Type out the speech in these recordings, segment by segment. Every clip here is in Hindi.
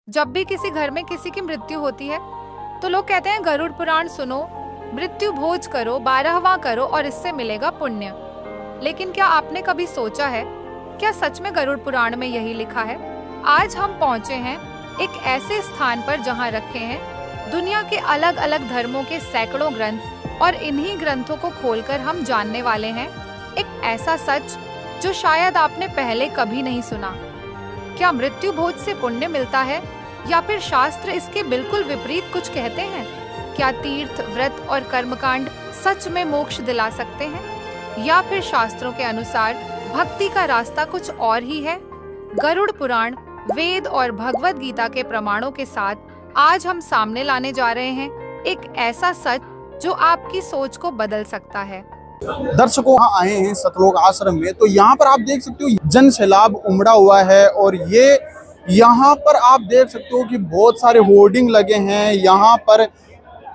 जब भी किसी घर में किसी की मृत्यु होती है तो लोग कहते हैं गरुड़ पुराण सुनो, मृत्यु भोज करो, 12वां करो और इससे मिलेगा पुण्य। लेकिन क्या आपने कभी सोचा है, क्या सच में गरुड़ पुराण में यही लिखा है? आज हम पहुंचे हैं एक ऐसे स्थान पर जहां रखे हैं दुनिया के अलग अलग धर्मों के सैकड़ों ग्रंथ, और इन्हीं ग्रंथों को खोलकर हम जानने वाले हैं एक ऐसा सच जो शायद आपने पहले कभी नहीं सुना। क्या मृत्यु भोज से पुण्य मिलता है, या फिर शास्त्र इसके बिल्कुल विपरीत कुछ कहते हैं? क्या तीर्थ, व्रत और कर्मकांड सच में मोक्ष दिला सकते हैं, या फिर शास्त्रों के अनुसार भक्ति का रास्ता कुछ और ही है? गरुड़ पुराण, वेद और भगवद गीता के प्रमाणों के साथ आज हम सामने लाने जा रहे हैं एक ऐसा सच जो आपकी सोच को बदल सकता है। दर्शकों, यहाँ आए हैं सतलोक आश्रम में, तो यहाँ पर आप देख सकते हो जन सैलाब उमड़ा हुआ है और ये यहाँ पर आप देख सकते हो कि बहुत सारे होर्डिंग लगे हैं। यहाँ पर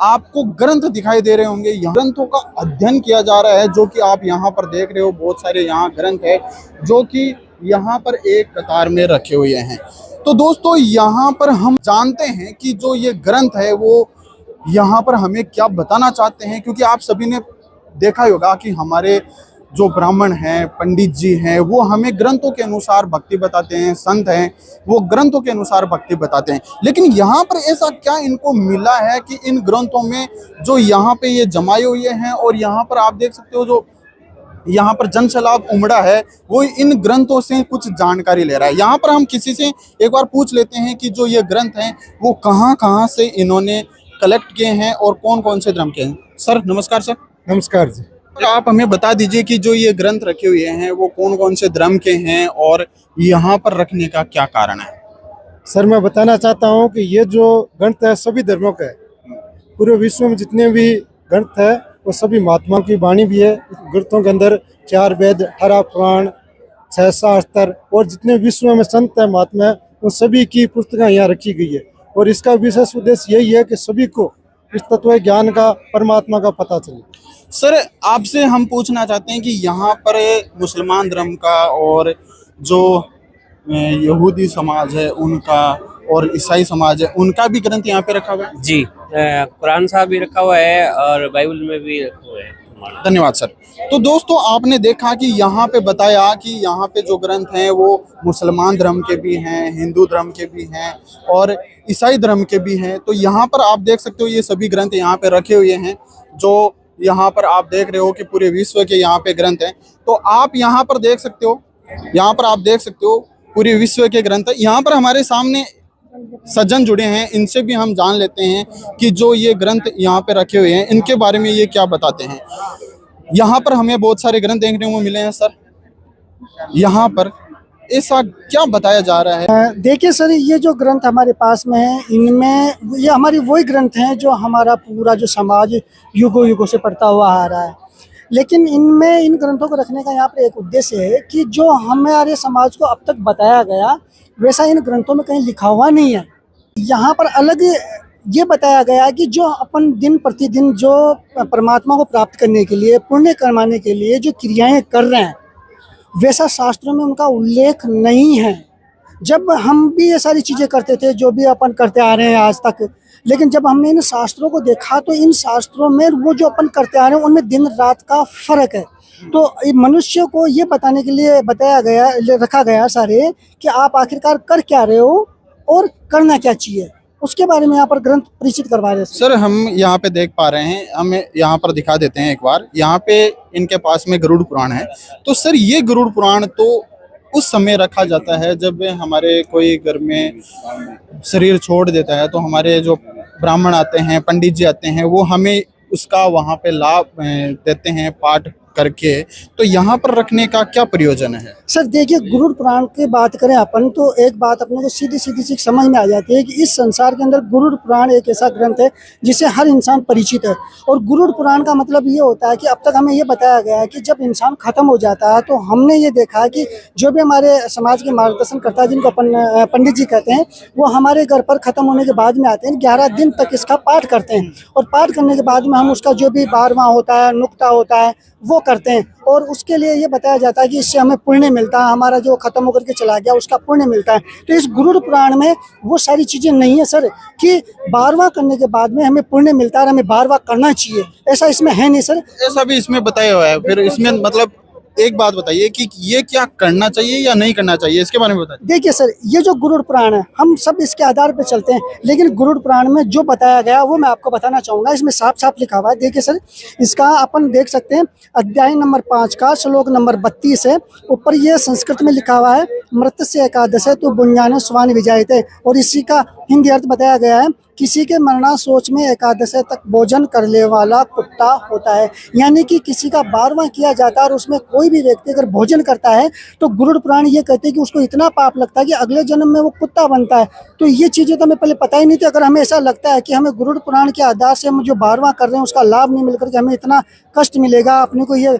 आपको ग्रंथ दिखाई दे रहे होंगे, ग्रंथों का अध्ययन किया जा रहा है, जो कि आप यहाँ पर देख रहे हो। बहुत सारे यहाँ ग्रंथ है जो कि यहाँ पर एक कतार में रखे हुए हैं। तो दोस्तों, यहाँ पर हम जानते हैं कि जो ये ग्रंथ है वो यहाँ पर हमें क्या बताना चाहते हैं, क्योंकि आप सभी ने देखा होगा कि हमारे जो ब्राह्मण हैं, पंडित जी हैं, वो हमें ग्रंथों के अनुसार भक्ति बताते हैं, संत हैं वो ग्रंथों के अनुसार भक्ति बताते हैं। लेकिन यहाँ पर ऐसा क्या इनको मिला है कि इन ग्रंथों में जो यहाँ पे ये जमाए हुए हैं, और यहाँ पर आप देख सकते हो जो यहाँ पर जन सैलाब उमड़ा है वो इन ग्रंथों से कुछ जानकारी ले रहा है। यहाँ पर हम किसी से एक बार पूछ लेते हैं कि जो ये ग्रंथ हैं वो कहाँ कहाँ से इन्होंने कलेक्ट किए हैं और कौन कौन से धर्म के हैं। सर नमस्कार। सर नमस्कार जी। आप हमें बता दीजिए कि जो ये ग्रंथ रखे हुए हैं वो कौन कौन से धर्म के हैं और यहाँ पर रखने का क्या कारण है? सर मैं बताना चाहता हूँ कि ये जो ग्रंथ है सभी धर्मों का है। पूरे विश्व में जितने भी ग्रंथ है वो सभी महात्माओं की वाणी भी है। इस ग्रंथों के अंदर 4 वेद, 18 पुराण, 6 शास्त्र और जितने विश्व में संत है, महात्मा है, उन सभी की पुस्तकें यहाँ रखी गई है। और इसका विशेष उद्देश्य यही है कि सभी को इस तत्व ज्ञान का, परमात्मा का पता चले। सर आपसे हम पूछना चाहते हैं कि यहाँ पर मुसलमान धर्म का और जो यहूदी समाज है उनका और ईसाई समाज है उनका भी ग्रंथ यहाँ पे रखा हुआ है? जी, कुरान साहब भी रखा हुआ है और बाइबल में भी रखा हुआ है। धन्यवाद सर। तो दोस्तों, आपने देखा कि यहाँ पे बताया कि यहाँ पे जो ग्रंथ हैं वो मुसलमान धर्म के भी हैं, हिंदू धर्म के भी हैं और ईसाई धर्म के भी हैं। तो यहाँ पर आप देख सकते हो ये सभी ग्रंथ यहाँ पे रखे हुए हैं, जो यहाँ पर आप देख रहे हो कि पूरे विश्व के यहाँ पे ग्रंथ हैं। तो आप यहाँ पर देख सकते हो, यहाँ पर आप देख सकते हो पूरे विश्व के ग्रंथ है। यहाँ पर हमारे सामने सज्जन जुड़े हैं, इनसे भी हम जान लेते हैं कि जो ये ग्रंथ यहाँ पे रखे हुए हैं इनके बारे में ये क्या बताते हैं। यहाँ पर हमें बहुत सारे ग्रंथ देखने को मिले हैं। सर यहाँ पर ऐसा क्या बताया जा रहा है? देखिए सर, ये जो ग्रंथ हमारे पास में है इनमें ये हमारी वही ग्रंथ हैं जो हमारा पूरा जो समाज युगों युगों से पढ़ता हुआ आ रहा है। लेकिन इनमें इन ग्रंथों को रखने का यहाँ पर एक उद्देश्य है कि जो हमारे समाज को अब तक बताया गया वैसा इन ग्रंथों में कहीं लिखा हुआ नहीं है। यहाँ पर अलग ये बताया गया कि जो अपन दिन प्रतिदिन जो परमात्मा को प्राप्त करने के लिए, पुण्य कमाने के लिए जो क्रियाएं कर रहे हैं वैसा शास्त्रों में उनका उल्लेख नहीं है। जब हम भी ये सारी चीज़ें करते थे जो भी अपन करते आ रहे हैं आज तक, लेकिन जब हमने इन शास्त्रों को देखा तो इन शास्त्रों में वो जो अपन करते आ रहे हैं उनमें दिन रात का फर्क है। तो मनुष्य को ये बताने के लिए बताया गया, रखा गया सारे कि आप आखिरकार कर क्या रहे हो और करना क्या चाहिए, उसके बारे में यहाँ पर ग्रंथ परिचित करवा रहे हैं। सर हम यहाँ पे देख पा रहे हैं, हमें यहाँ पर दिखा देते हैं एक बार। यहाँ पे इनके पास में गरुड़ पुराण है। तो सर ये गरुड़ पुराण तो उस समय रखा जाता है जब हमारे कोई घर में शरीर छोड़ देता है, तो हमारे जो ब्राह्मण आते हैं, पंडित जी आते हैं, वो हमें उसका वहाँ पे लाभ देते हैं पाठ करके। तो यहाँ पर रखने का क्या प्रयोजन है? सर देखिए, गरुड़ पुराण की बात करें अपन तो एक बात अपने को सीधी सीधी सी समझ में आ जाती है कि इस संसार के अंदर गरुड़ पुराण एक ऐसा ग्रंथ है जिसे हर इंसान परिचित है। और गरुड़ पुराण का मतलब ये होता है कि अब तक हमें ये बताया गया है कि जब इंसान खत्म हो जाता है तो हमने ये देखा है कि जो भी हमारे समाज के मार्गदर्शन करता है, जिनको अपन पंडित जी कहते हैं, वो हमारे घर पर खत्म होने के बाद में आते हैं। 11 दिन तक इसका पाठ करते हैं और पाठ करने के बाद में हम उसका जो भी 12वां होता है, नुक्ता होता है, वो करते हैं और उसके लिए ये बताया जाता है कि इससे हमें पुण्य मिलता है, हमारा जो खत्म होकर के चला गया उसका पुण्य मिलता है। तो इस गरुड़ पुराण में वो सारी चीज़ें नहीं है सर कि 12वां करने के बाद में हमें पुण्य मिलता है और हमें 12वां करना चाहिए, ऐसा इसमें है नहीं सर। ऐसा भी इसमें बताया हुआ है। फिर इसमें मतलब एक बात बताइए कि ये क्या करना चाहिए या नहीं करना चाहिए, इसके बारे में बताइए। देखिए सर, ये जो गरुड़ पुराण है हम सब इसके आधार पर चलते हैं, लेकिन गरुड़ पुराण में जो बताया गया वो मैं आपको बताना चाहूँगा। इसमें साफ साफ लिखा हुआ है, देखिए सर, इसका अपन देख सकते हैं अध्याय नंबर 5 का श्लोक नंबर 32 है। ऊपर ये संस्कृत में लिखा हुआ है, मृत्स्य एकादश है तो बुंजान स्वान विजायते, और इसी का हिंदी अर्थ बताया गया है, किसी के मरना सोच में एकादश तक भोजन करने वाला कुत्ता होता है। यानी कि किसी का 12वां किया जाता है और उसमें कोई भी व्यक्ति अगर भोजन करता है तो गरुड़ पुराण ये कहते हैं कि उसको इतना पाप लगता है कि अगले जन्म में वो कुत्ता बनता है। तो ये चीज़ें तो हमें पहले पता ही नहीं थी। अगर हमें ऐसा लगता है कि हमें गरुड़ पुराण के आधार से हम जो 12वां कर रहे हैं उसका लाभ नहीं मिलकर के हमें इतना कष्ट मिलेगा, अपने को ये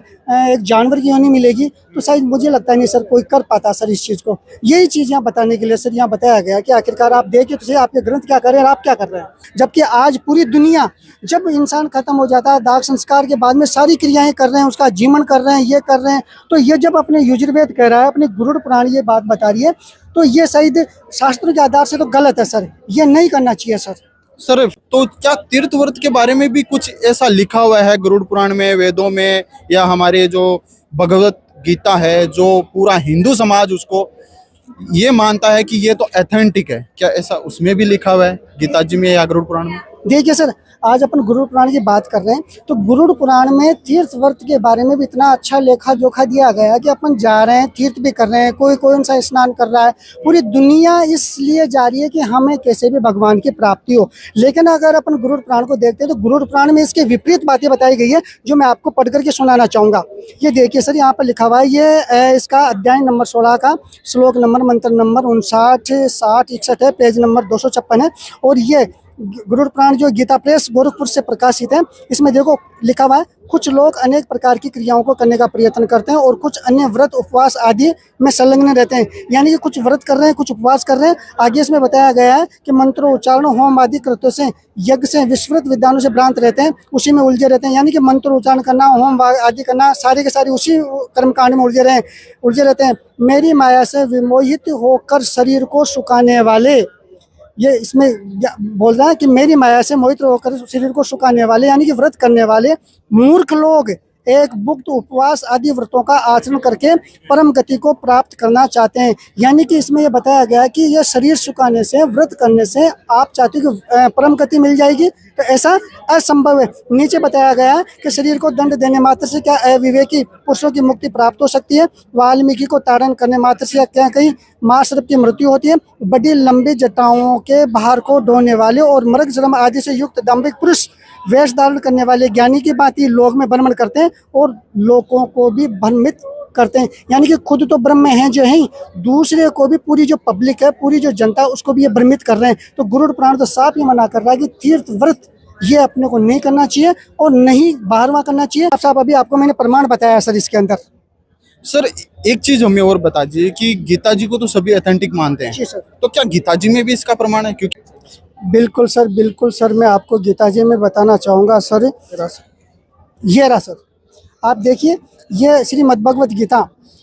एक जानवर की योनि मिलेगी, तो शायद मुझे लगता नहीं सर कोई कर पाता सर इस चीज़ को। यही चीज़ यहाँ बताने के लिए सर यहाँ बताया गया कि आखिरकार आप देखिए तो सही आपके ग्रंथ क्या कर रहे हैं और आप क्या कर रहे हैं। जबकि आज पूरी दुनिया, जब इंसान खत्म हो जाता है दाह संस्कार के बाद में सारी क्रियाएं कर रहे हैं, उसका जीवन कर रहे हैं, ये कर रहे हैं, तो ये जब अपने यजुर्वेद कह रहा है, अपने गरुड़ पुराण ये बात बता रही है, तो ये शायद शास्त्रों के आधार से तो गलत है सर, ये नहीं करना चाहिए सर। सर तो क्या तीर्थ व्रत के बारे में भी कुछ ऐसा लिखा हुआ है गरुड़ पुराण में, वेदों में, या हमारे जो भगवत गीता है जो पूरा हिंदू समाज उसको ये मानता है कि ये तो ऑथेंटिक है, क्या ऐसा उसमें भी लिखा हुआ है गीता जी में या गरुड़ पुराण में? देखिए सर, आज अपन गरुड़ पुराण की बात कर रहे हैं तो गरुड़ पुराण में तीर्थ व्रत के बारे में भी इतना अच्छा लेखा जोखा दिया गया है कि अपन जा रहे हैं, तीर्थ भी कर रहे हैं, कोई कौन सा स्नान कर रहा है, पूरी दुनिया इसलिए जा रही है कि हमें कैसे भी भगवान की प्राप्ति हो। लेकिन अगर अपन गरुड़ पुराण को देखते हैं तो गरुड़ पुराण में इसके विपरीत बातें बताई गई है जो मैं आपको पढ़ करके सुनाना चाहूँगा। ये देखिए सर, यहाँ पर लिखा हुआ है, ये इसका अध्याय नंबर 16 का श्लोक नंबर मंत्र नंबर 59, 60, 61 है, पेज नंबर 256 है। और ये गरुड़ पुराण जो गीता प्रेस गोरखपुर से प्रकाशित है, इसमें देखो लिखा हुआ है, कुछ लोग अनेक प्रकार की क्रियाओं को करने का प्रयत्न करते हैं और कुछ अन्य व्रत उपवास आदि में संलग्न रहते हैं। यानी कि कुछ व्रत कर रहे हैं, कुछ उपवास कर रहे हैं। आगे इसमें बताया गया है कि मंत्रोच्चारण होम आदि कृत्यों से, यज्ञ से, विश्वत विद्वानों से भ्रांत रहते हैं, उसी में उलझे रहते हैं। यानी कि मंत्रोच्चारण करना, होम आदि करना, सारे के सारे उसी कर्मकांड में उलझे रहते हैं। मेरी माया से विमोहित होकर शरीर को सुखाने वाले, ये इसमें बोल रहा है कि मेरी माया से मोहित होकर शरीर को सुखाने वाले, यानी कि व्रत करने वाले मूर्ख लोग एक भुक्त उपवास आदि व्रतों का आचरण करके परम गति को प्राप्त करना चाहते हैं। यानी कि इसमें यह बताया गया है कि यह शरीर सुखाने से, व्रत करने से आप चाहते हो कि परम गति मिल जाएगी, तो ऐसा असंभव है। नीचे बताया गया है कि शरीर को दंड देने मात्र से क्या अविवेकी पुरुषों की मुक्ति प्राप्त हो सकती है, वाल्मीकि को ताड़न करने मात्र से क्या कहीं महासर्प की मृत्यु होती है, बड़ी लंबी जटाओं के भार को ढोने वाले और मृग जन्म आदि से युक्त दाम्भिक पुरुष वेश धारण करने वाले ज्ञानी की भांति लोक में भ्रमण करते हैं और लोगों को भी भ्रमित करते हैं। यानी कि खुद तो ब्रह्म हैं जो हैं, दूसरे को भी, पूरी जो पब्लिक है, पूरी जो जनता है, उसको भी ये भ्रमित कर रहे हैं। तो गरुड़ पुराण तो साफ ये मना कर रहा है कि तीर्थ व्रत ये अपने को नहीं करना चाहिए और नहीं 12वां करना चाहिए। साहब अभी आपको मैंने प्रमाण बताया सर इसके अंदर। सर एक चीज हमें और बता दीजिए कि गीता जी को तो सभी ऑथेंटिक मानते हैं, जी सर। तो क्या गीता जी में भी इसका प्रमाण है? क्योंकि बिल्कुल सर, मैं आपको गीता जी में बताना चाहूँगा सर। ये रहा सर, आप देखिए, ये श्रीमद् भगवत गीता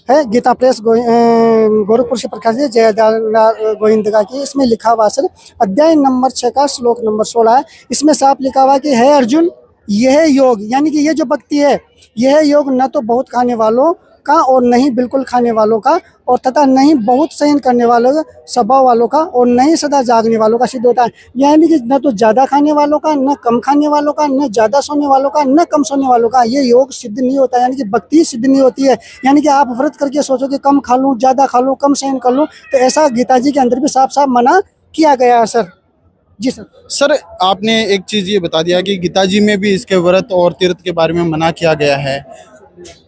है, गीता प्रेस गोरखपुर से प्रकाशित, जयदान गोविंद की। इसमें लिखा हुआ सर अध्याय नंबर 6 का श्लोक नंबर 16 है। इसमें साफ लिखा हुआ कि है अर्जुन, यह योग, यानी कि ये जो भक्ति है, यह योग न तो बहुत खाने वालों का और नहीं बिल्कुल खाने वालों का, और तथा नहीं बहुत सहन करने वालों का, स्वभाव वालों का, और नहीं सदा जागने वालों का सिद्ध होता है। यानी कि न तो ज़्यादा खाने वालों का, न कम खाने वालों का, न ज़्यादा सोने वालों का, न कम सोने वालों का ये योग सिद्ध नहीं होता, यानी कि भक्ति सिद्ध नहीं होती है। यानी कि आप व्रत करके सोचो कि कम खा लूँ, ज़्यादा खा लूँ, कम सहन कर लूँ, तो ऐसा गीता जी के अंदर भी साफ साफ मना किया गया है सर। जी सर आपने एक चीज ये बता दिया कि गीता जी में भी इसके व्रत और तीर्थ के बारे में मना किया गया है,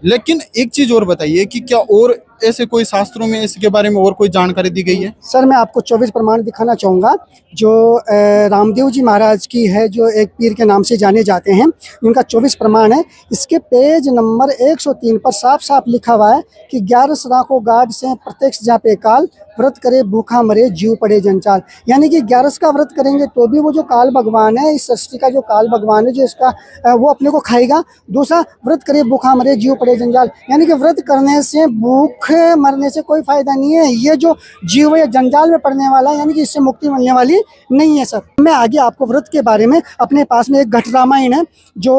लेकिन एक चीज और बताइए कि क्या और ऐसे कोई शास्त्रों में इसके बारे में और कोई जानकारी दी गई है? सर मैं आपको 24 प्रमाण दिखाना चाहूँगा जो रामदेव जी महाराज की है, जो एक पीर के नाम से जाने जाते हैं। इनका 24 प्रमाण है। इसके पेज नंबर 103 पर साफ साफ लिखा हुआ है कि 11 सदा को गाड से प्रत्यक्ष जापे काल, व्रत करे भूखा मरे जीव पड़े जंजाल। यानी कि 11 का व्रत करेंगे तो भी वो जो काल भगवान है, इस सृष्टि का जो काल भगवान है जो इसका वो अपने को खाएगा। दूसरा, व्रत करे भूखा मरे जीव पड़े जंजाल, यानी कि व्रत करने से भूख मरने से कोई फायदा नहीं है। ये जो जीव या जंजाल में पड़ने वाला है, यानी कि इससे मुक्ति मिलने वाली नहीं है। सर मैं आगे आपको व्रत के बारे में, अपने पास में एक घट रामायण है जो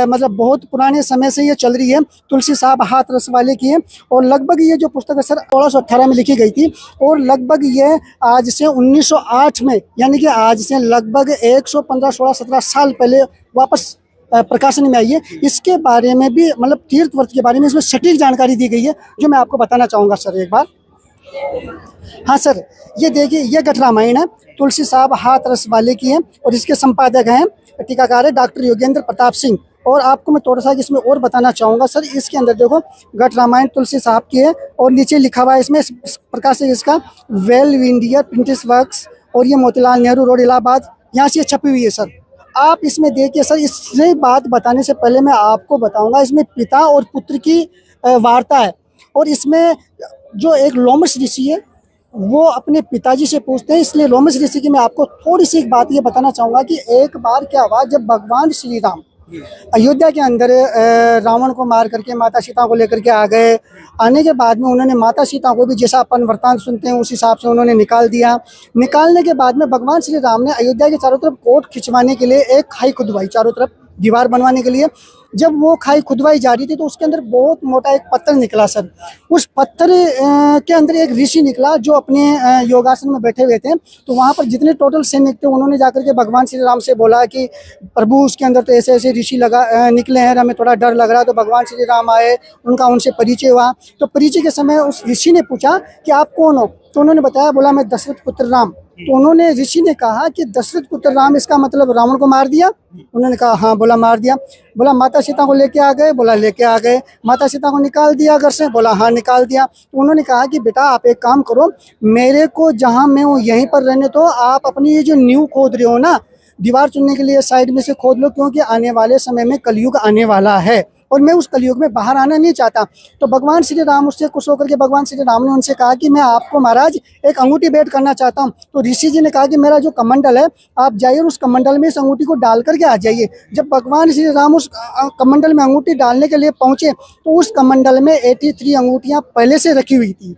मतलब बहुत पुराने समय से ये चल रही है। तुलसी साहब हाथ रस वाले की है और लगभग ये जो पुस्तक है सर 1618 में लिखी गई थी और लगभग ये आज से 1908 में, यानी कि आज से लगभग 115, 16, 17 साल पहले वापस प्रकाशन में आई है। इसके बारे में भी मतलब तीर्थ व्रत के बारे में इसमें सटीक जानकारी दी गई है जो मैं आपको बताना चाहूँगा सर एक बार। हाँ सर, ये देखिए, ये घट रामायण है, तुलसी साहब हाथ रस वाले की है और इसके संपादक हैं, टीकाकार है डॉक्टर योगेंद्र प्रताप सिंह। और आपको मैं थोड़ा सा इसमें और बताना चाहूँगा सर। इसके अंदर देखो, घट रामायण तुलसी साहब की है और नीचे लिखा हुआ है इसमें इस प्रकार से इसका वेल इंडिया प्रिंटिस वर्क्स, और ये मोतीलाल नेहरू रोड इलाहाबाद, यहाँ से छपी हुई है सर। आप इसमें देखिए सर, इससे बात बताने से पहले मैं आपको बताऊंगा, इसमें पिता और पुत्र की वार्ता है। और इसमें जो एक लोमश ऋषि है वो अपने पिताजी से पूछते हैं, इसलिए लोमश ऋषि की मैं आपको थोड़ी सी एक बात ये बताना चाहूँगा कि एक बार क्या हुआ, जब भगवान श्री राम अयोध्या के अंदर रावण को मार करके माता सीता को लेकर के आ गए। आने के बाद में उन्होंने माता सीता को भी जैसा अपन वृत्तांत सुनते हैं उस हिसाब से उन्होंने निकाल दिया। निकालने के बाद में भगवान श्री राम ने अयोध्या के चारों तरफ कोट खिंचवाने के लिए एक खाई खुदवाई, चारों तरफ दीवार बनवाने के लिए। जब वो खाई खुदवाई जा रही थी तो उसके अंदर बहुत मोटा एक पत्थर निकला सर। उस पत्थर के अंदर एक ऋषि निकला जो अपने योगासन में बैठे हुए थे। तो वहाँ पर जितने टोटल सैनिक थे उन्होंने जाकर के भगवान श्री राम से बोला कि प्रभु उसके अंदर तो ऐसे ऐसे ऋषि निकले हैं, हमें थोड़ा डर लग रहा है। तो भगवान श्री राम आए, उनका उनसे परिचय हुआ। तो परिचय के समय उस ऋषि ने पूछा कि आप कौन हो? तो उन्होंने बताया, बोला मैं दशरथ पुत्र राम। तो उन्होंने ऋषि ने कहा कि दशरथ पुत्र राम, इसका मतलब रावण को मार दिया? उन्होंने कहा हाँ। बोला मार दिया। बोला माता सीता को लेके आ गए? बोला लेके आ गए। माता सीता को निकाल दिया घर से? बोला हाँ निकाल दिया। तो उन्होंने कहा कि बेटा आप एक काम करो, मेरे को जहाँ मैं हूँ यहीं पर रहने दो, आप अपनी ये जो नींव खोद रहे हो ना दीवार चुनने के लिए, साइड में से खोद लो, क्योंकि आने वाले समय में कलयुग आने वाला है और मैं उस कलयुग में बाहर आना नहीं चाहता। तो भगवान श्री राम उससे खुश होकर के भगवान श्री राम ने उनसे कहा कि मैं आपको महाराज एक अंगूठी भेंट करना चाहता हूँ। तो ऋषि जी ने कहा कि मेरा जो कमंडल है आप जाइए और उस कमंडल में इस अंगूठी को डाल करके आ जाइए। जब भगवान श्री राम उस कमंडल में अंगूठी डालने के लिए पहुँचे तो उस कमंडल में 83 अंगूठियाँ पहले से रखी हुई थी।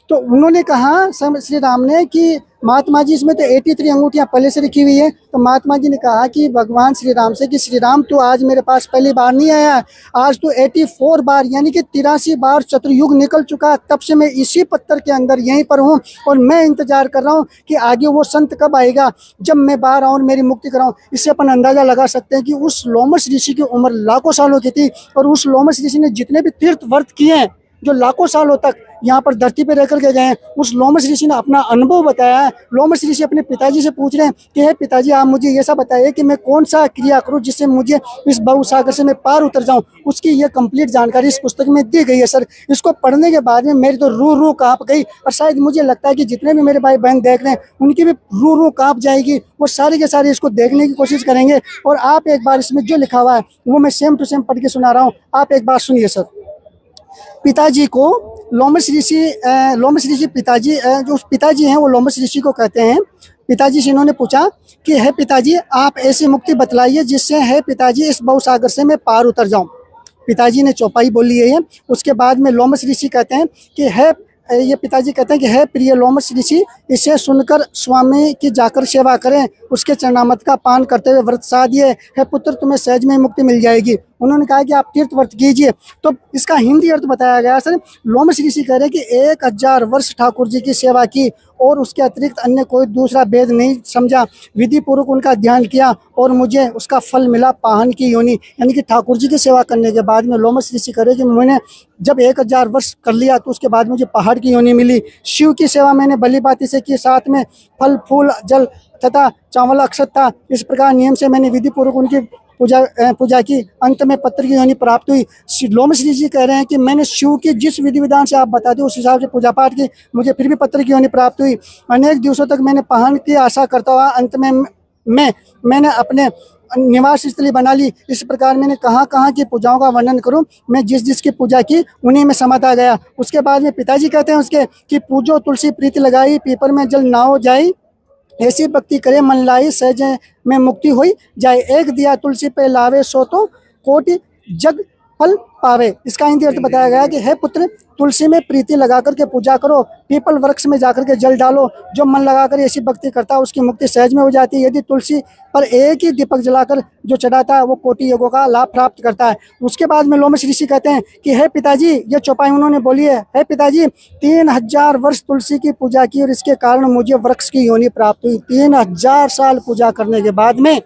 तो उन्होंने कहा श्री राम ने कि महात्मा जी इसमें तो 83 अंगूठियाँ पहले से रखी हुई है। तो महात्मा जी ने कहा कि भगवान श्री राम से कि श्री राम तू आज मेरे पास पहली बार नहीं आया, आज तो 84 बार यानी कि 83 बार चतुर्युग निकल चुका। तब से मैं इसी पत्थर के अंदर यहीं पर हूँ और मैं इंतजार कर रहा हूँ कि आगे वो संत कब आएगा जब मैं बाहर आऊँ और मेरी मुक्ति कराऊँ। इससे अपन अंदाजा लगा सकते हैं कि उस लोमश ऋषि की उम्र लाखों सालों की थी और उस लोमश ऋषि ने जितने भी तीर्थ व्रत किए हैं जो लाखों सालों तक यहाँ पर धरती पे रह करके गए हैं, उस लोमश ऋषि ने अपना अनुभव बताया है। लोमश ऋषि अपने पिताजी से पूछ रहे हैं कि हे पिताजी आप मुझे ये सब बताइए कि मैं कौन सा क्रिया करूँ जिससे मुझे इस भव सागर से मैं पार उतर जाऊँ। उसकी ये कंप्लीट जानकारी इस पुस्तक में दी गई है सर। इसको पढ़ने के बाद में मेरी तो रूह काँप गई और शायद मुझे लगता है कि जितने भी मेरे भाई बहन देख रहे हैं उनकी भी रूह काँप जाएगी। वो सारे के सारे इसको देखने की कोशिश करेंगे। और आप एक बार इसमें जो लिखा हुआ है वो मैं सेम टू सेम पढ़ के सुना रहा हूँ, आप एक बार सुनिए सर। पिताजी को लोमश ऋषि पिताजी जो पिताजी हैं वो लोमश ऋषि को कहते हैं। पिताजी से इन्होंने पूछा कि हे पिताजी आप ऐसी मुक्ति बतलाइए जिससे है पिताजी इस भव सागर से मैं पार उतर जाऊं। पिताजी ने चौपाई बोली है। उसके बाद में लोमश ऋषि कहते हैं कि है ये पिताजी कहते हैं कि है प्रिय लोमश ऋषि, इसे सुनकर स्वामी की जाकर सेवा करें, उसके चरणामृत का पान करते हुए व्रत साधिए, है पुत्र तुम्हें सहज में मुक्ति मिल जाएगी। उन्होंने कहा कि आप तीर्थ व्रत कीजिए। तो इसका हिंदी अर्थ बताया गया सर। लोमश ऋषि कह रहे हैं कि 1000 वर्ष ठाकुर जी की सेवा की और उसके अतिरिक्त अन्य कोई दूसरा भेद नहीं समझा, विधि पूर्वक उनका ध्यान किया और मुझे उसका फल मिला पाहन की योनि। यानी कि ठाकुर जी की सेवा करने के बाद में लोमश ऋषि कह रहे कि मैंने जब 1000 वर्ष कर लिया तो उसके बाद मुझे पहाड़ की योनि मिली। शिव की सेवा मैंने भली भांति से की, साथ में फल फूल जल तथा चावल अक्षत था। इस प्रकार नियम से मैंने विधि पूर्वक उनकी पूजा की, अंत में पत्र की योनि प्राप्त हुई। लोम श्री जी कह रहे हैं कि मैंने शिव की जिस विधि विधान से आप बताते उस हिसाब से पूजा पाठ की, मुझे फिर भी पत्र की योनि प्राप्त हुई। अनेक दिवसों तक मैंने पहन की आशा करता हुआ अंत में मैंने अपने निवास स्थली बना ली। इस प्रकार मैंने कहाँ कहाँ की पूजाओं का वर्णन करूं, मैं जिस जिसकी पूजा की उन्हीं में समाता गया। उसके बाद में पिताजी कहते हैं उसके कि पूजो तुलसी प्रीति लगाई, पीपर में जल नाव जाई, ऐसी भक्ति करे मन लाई, सहज में मुक्ति हुई जाए। एक दिया तुलसी पे लावे सो तो कोटि जग फल पावे। इसका हिंदी अर्थ बताया गया कि हे पुत्र, तुलसी में प्रीति लगा करके पूजा करो, पीपल वृक्ष में जाकर के जल डालो, जो मन लगाकर ऐसी भक्ति करता है उसकी मुक्ति सहज में हो जाती है। यदि तुलसी पर एक ही दीपक जलाकर जो चढ़ाता है वो कोटि योगों का लाभ प्राप्त करता है। उसके बाद में लोमश ऋषि कहते हैं कि हे पिताजी, ये चौपाई उन्होंने बोली है, हे पिताजी 3000 वर्ष तुलसी की पूजा की और इसके कारण मुझे वृक्ष की योनि प्राप्त हुई। 3000 साल पूजा करने के बाद में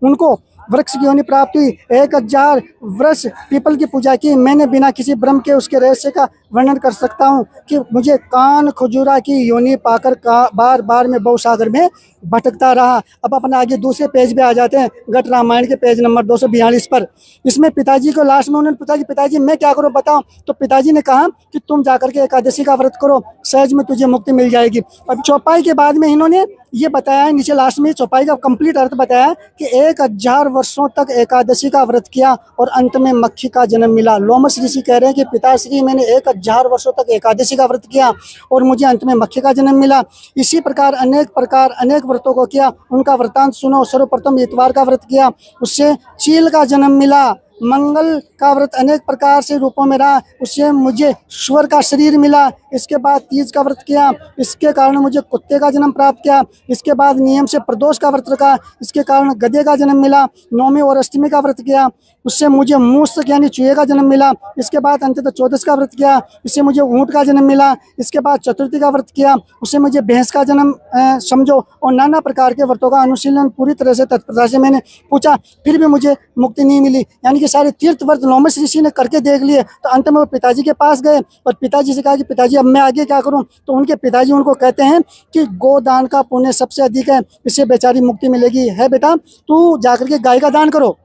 उनको वृक्ष की योनि प्राप्त हुई। 1000 वर्ष पीपल की पूजा की। मैंने बिना किसी भ्रम के उसके रहस्य का वर्णन कर सकता हूँ कि मुझे कान खजूरा की योनि पाकर बार बार में भवसागर में भटकता रहा। अब अपन आगे दूसरे पेज पे आ जाते हैं, गट रामायण के पेज नंबर 242 पर। इसमें पिताजी को लास्ट में उन्होंने पूछा कि पिताजी मैं क्या करूँ बताओ, तो पिताजी ने कहा कि तुम जाकर के एकादशी का व्रत करो, सहज में तुझे मुक्ति मिल जाएगी। अब चौपाई के बाद में इन्होंने ये बताया, नीचे लास्ट में चौपाई का कंप्लीट अर्थ बताया कि 1000 वर्षों तक एकादशी का व्रत किया और अंत में मक्खी का जन्म मिला। लोमश ऋषि कह रहे हैं कि पिताश्री मैंने 1000 वर्षों तक एकादशी का व्रत किया और मुझे अंत में मक्खी का जन्म मिला। इसी प्रकार अनेक व्रतों को किया। उनका वृतांत सुनो। सर्वप्रथम इतवार का व्रत किया, उससे चील का जन्म मिला। मंगल का व्रत अनेक प्रकार से रूपों में रहा, उससे मुझे स्वर का शरीर मिला। इसके बाद तीज का व्रत किया, इसके कारण मुझे कुत्ते का जन्म प्राप्त किया। इसके बाद नियम से प्रदोष का व्रत रखा, इसके कारण गधे का जन्म मिला। नौवीं और अष्टमी का व्रत किया, उससे मुझे मूषक यानी चूहे का जन्म मिला। इसके बाद अंततः चौदस का व्रत किया, इससे मुझे ऊँट का जन्म मिला। इसके बाद चतुर्थी का व्रत किया, उससे मुझे भैंस का जन्म समझो। और नाना प्रकार के व्रतों का अनुशीलन पूरी तरह से तत्परता से मैंने पूछा, फिर भी मुझे मुक्ति नहीं मिली। यानी कि सारे तीर्थ व्रत लोमश ऋषि ने करके देख लिए। तो अंत में वो पिताजी के पास गए और पिताजी से कहा कि पिताजी अब मैं आगे क्या करूं। तो उनके पिताजी उनको कहते हैं कि गोदान का पुण्य सबसे अधिक है, इससे बेचारी मुक्ति मिलेगी। है बेटा, तू जाकर के गाय का दान करो।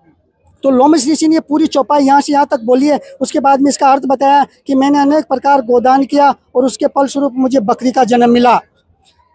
तो लोमश ऋषि ने पूरी चौपाई यहाँ से यहाँ तक बोली है। उसके बाद में इसका अर्थ बताया कि मैंने अनेक प्रकार गोदान किया और उसके फलस्वरूप मुझे बकरी का जन्म मिला।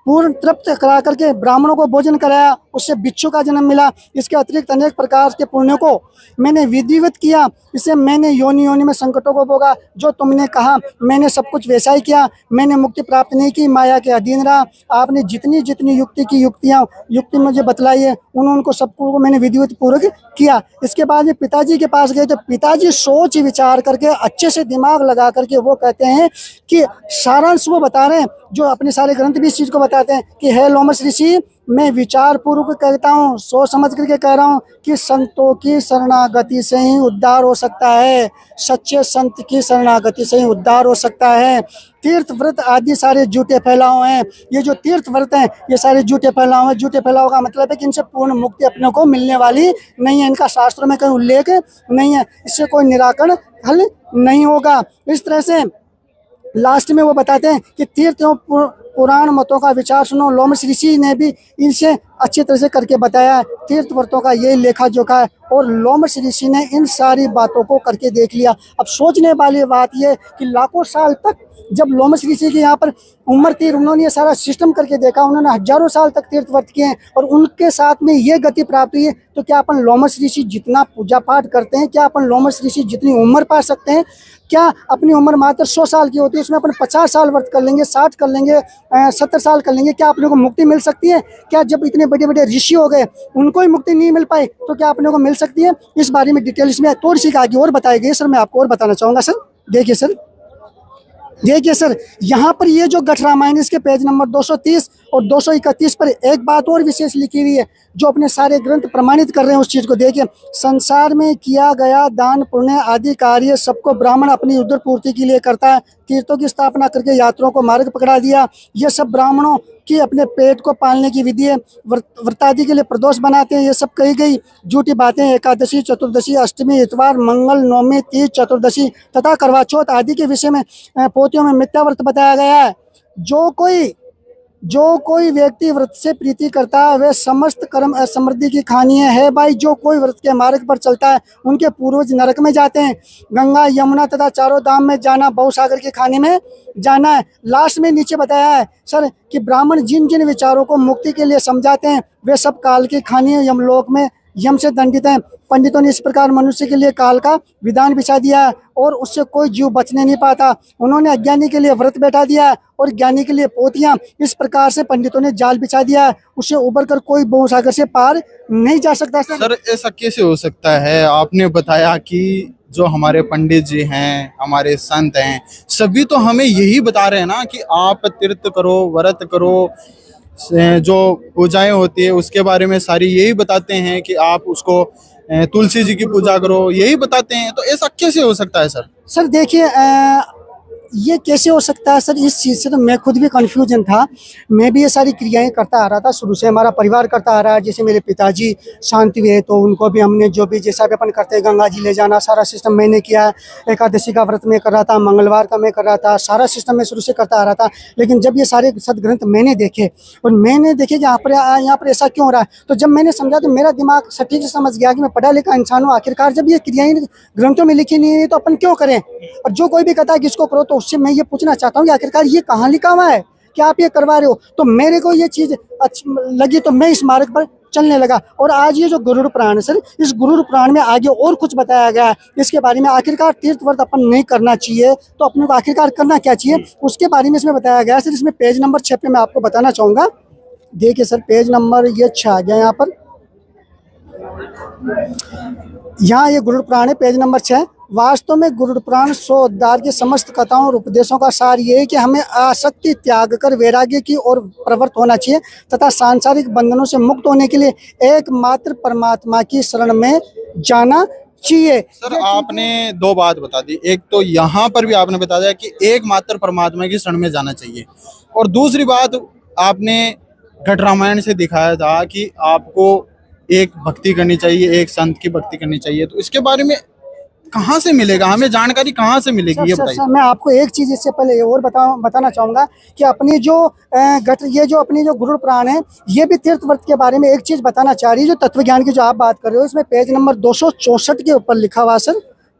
पूर्ण तृप्त करा करके ब्राह्मणों को भोजन कराया, उससे बिच्छू का जन्म मिला। इसके अतिरिक्त अनेक प्रकार के पुण्यों को मैंने विधिवत किया, इससे मैंने योनि में संकटों को भोगा। जो तुमने कहा मैंने सब कुछ वैसा ही किया। मैंने मुक्ति प्राप्त नहीं की, माया के अधीन रहा। आपने जितनी जितनी युक्ति मुझे बतलाई है उनको सबको मैंने विधिवत पूर्वक किया। इसके बाद में पिताजी के पास गए तो पिताजी सोच विचार करके अच्छे से दिमाग लगा करके वो कहते हैं कि सारांश वो बता रहे हैं, जो अपने सारे ग्रंथ भी इस चीज को बताते हैं कि हे लोमश ऋषि, मैं विचार पूर्वक कहता हूँ, सोच समझ करके कह रहा हूँ कि संतों की शरणागति से ही उद्धार हो सकता है। सच्चे संत की शरणागति से ही उद्धार हो सकता है। तीर्थ व्रत आदि सारे झूठे फैलाव हैं। ये जो तीर्थ व्रत हैं ये सारे झूठे फैलाव हैं। झूठे फैलाव का मतलब है कि इनसे पूर्ण मुक्ति अपने को मिलने वाली नहीं है। इनका शास्त्रों में कोई उल्लेख नहीं है, इससे कोई निराकरण हल नहीं होगा। इस तरह से लास्ट में वो बताते हैं कि तीर्थ एवं पुराण मतों का विचार सुनो। लोमश ऋषि ने भी इनसे अच्छी तरह से करके बताया है। तीर्थ व्रतों का ये लेखा जोखा है और लोमश ऋषि ने इन सारी बातों को करके देख लिया। अब सोचने वाली बात यह कि लाखों साल तक जब लोमश ऋषि की यहाँ पर उम्र थी, उन्होंने ये सारा सिस्टम करके देखा। उन्होंने हजारों साल तक तीर्थ व्रत किए हैं और उनके साथ में ये गति प्राप्त हुई है। तो क्या अपन लोमश ऋषि जितना पूजा पाठ करते हैं, क्या अपन लोमश ऋषि जितनी उम्र पा सकते हैं? क्या अपनी उम्र मात्र 100 साल की होती है, उसमें अपन 50 साल व्रत कर लेंगे, 60 कर लेंगे, 70 साल कर लेंगे, क्या अपने को मुक्ति मिल सकती है? क्या जब इतने बड़े बड़े ऋषि हो गए उनको ही मुक्ति नहीं मिल पाई तो क्या अपने को मिल सकती है? इस बारे में डिटेल इसमें थोड़ी सी आगे और बताई गई। सर मैं आपको और बताना चाहूँगा। सर देखिए सर यहाँ पर ये जो गठ रामायण इसके पेज नंबर 230 और 231 पर एक बात और विशेष लिखी हुई है जो अपने सारे ग्रंथ प्रमाणित कर रहे हैं। उस चीज को देखिए, संसार में किया गया दान पुण्य आदि कार्य सबको ब्राह्मण अपनी उदर पूर्ति के लिए करता है। तीर्थों की स्थापना करके यात्रियों को मार्ग पकड़ा दिया। ये सब ब्राह्मणों की अपने पेट को पालने की विधि है। व्रतादि के लिए प्रदोष बनाते हैं। ये सब कही गई झूठी बातें एकादशी, चतुर्दशी, अष्टमी, इतवार, मंगल, नवमी, तीज, चतुर्दशी तथा करवा चौथ आदि के विषय में पोथियों में मिथ्या व्रत बताया गया है। जो कोई जो कोई व्यक्ति व्रत से प्रीति करता है वह समस्त कर्म समृद्धि की खानियां है भाई। जो कोई व्रत के मार्ग पर चलता है उनके पूर्वज नरक में जाते हैं। गंगा यमुना तथा चारों धाम में जाना, भवसागर के खाने में जाना है। लास्ट में नीचे बताया है सर कि ब्राह्मण जिन जिन विचारों को मुक्ति के लिए समझाते हैं वे सब काल की खानियां यमलोक में यम से दंडित हैं। पंडितों ने इस प्रकार मनुष्य के लिए काल का विधान बिछा दिया है और उससे कोई जीव बचने नहीं पाता। उन्होंने अज्ञानी के लिए व्रत बैठा दिया है और ज्ञानी के लिए पोतियां। इस प्रकार से पंडितों ने जाल बिछा दिया है, उससे उबर कर कोई भवसागर से पार नहीं जा सकता। सर ऐसा कैसे हो सकता है? आपने बताया कि जो हमारे पंडित जी हैं, हमारे संत हैं, सभी तो हमें यही बता रहे हैं ना कि आप तीर्थ करो, व्रत करो, जो पूजाएं होती है उसके बारे में सारी यही बताते हैं कि आप उसको तुलसी जी की पूजा करो, यही बताते हैं। तो ऐसा कैसे हो सकता है सर? सर देखिए ये कैसे हो सकता है सर, इस चीज़ से तो मैं खुद भी कन्फ्यूजन था। मैं भी ये सारी क्रियाएं करता आ रहा था, शुरू से हमारा परिवार करता आ रहा है। जैसे मेरे पिताजी शांति हुए तो उनको भी हमने जो भी जैसा भी अपन करते हैं, गंगा जी ले जाना, सारा सिस्टम मैंने किया है। एकादशी का व्रत मैं कर रहा था, मंगलवार का मैं कर रहा था, सारा सिस्टम मैं शुरू से करता आ रहा था। लेकिन जब ये सारे सदग्रंथ मैंने देखे और मैंने देखे कि यहाँ पर ऐसा क्यों हो रहा है, तो जब मैंने समझा तो मेरा दिमाग सटीक से समझ गया कि मैं पढ़ा लिखा इंसान हूँ। आखिरकार जब ये क्रियाएं ग्रंथों में लिखी नहीं है तो अपन क्यों करें? और जो कोई भी कहता है कि इसको करो, तो उससे मैं ये पूछना चाहता हूँ कि आखिरकार ये कहाँ लिखा हुआ है कि आप ये करवा रहे हो? तो मेरे को ये चीज अच्छी लगी तो मैं इस मार्ग पर चलने लगा। और आज ये जो गरुड़ पुराण है सर, इस गरुड़ पुराण में आगे और कुछ बताया गया है इसके बारे में। आखिरकार तीर्थ व्रत अपन नहीं करना चाहिए तो अपने को आखिरकार करना क्या चाहिए उसके बारे में इसमें बताया गया है सर। इसमें पेज नंबर 6 पे मैं आपको बताना चाहूंगा। देखिए सर, पेज नंबर ये 6 आ गया यहाँ पर। यहाँ ये गरुड़ पुराण है, पेज नंबर 6। वास्तव में गरुड़ पुराण 100 अध्याय की समस्त कथाओं और उपदेशों का सार ये है कि हमें आसक्ति त्याग कर वैराग्य की ओर प्रवृत्त होना चाहिए तथा सांसारिक बंधनों से मुक्त होने के लिए एकमात्र परमात्मा की शरण में जाना चाहिए। सर आपने दो बात बता दी, एक तो यहाँ पर भी आपने बता दिया कि एकमात्र परमात्मा की शरण में जाना चाहिए, और दूसरी बात आपने घट रामायण से दिखाया था कि आपको एक भक्ति करनी चाहिए, एक संत की भक्ति करनी चाहिए। तो इसके बारे में कहाँ से मिलेगा, हमें जानकारी कहाँ से मिलेगी ये बताइए। सर मैं आपको एक चीज इससे पहले और बताना चाहूंगा कि अपनी जो अपनी जो गरुड़ पुराण है ये भी तीर्थ व्रत के बारे में एक चीज बताना चाह रही है। जो तत्व ज्ञान की जो आप बात कर रहे हो, इसमें पेज नंबर 264 के ऊपर लिखा हुआ सर,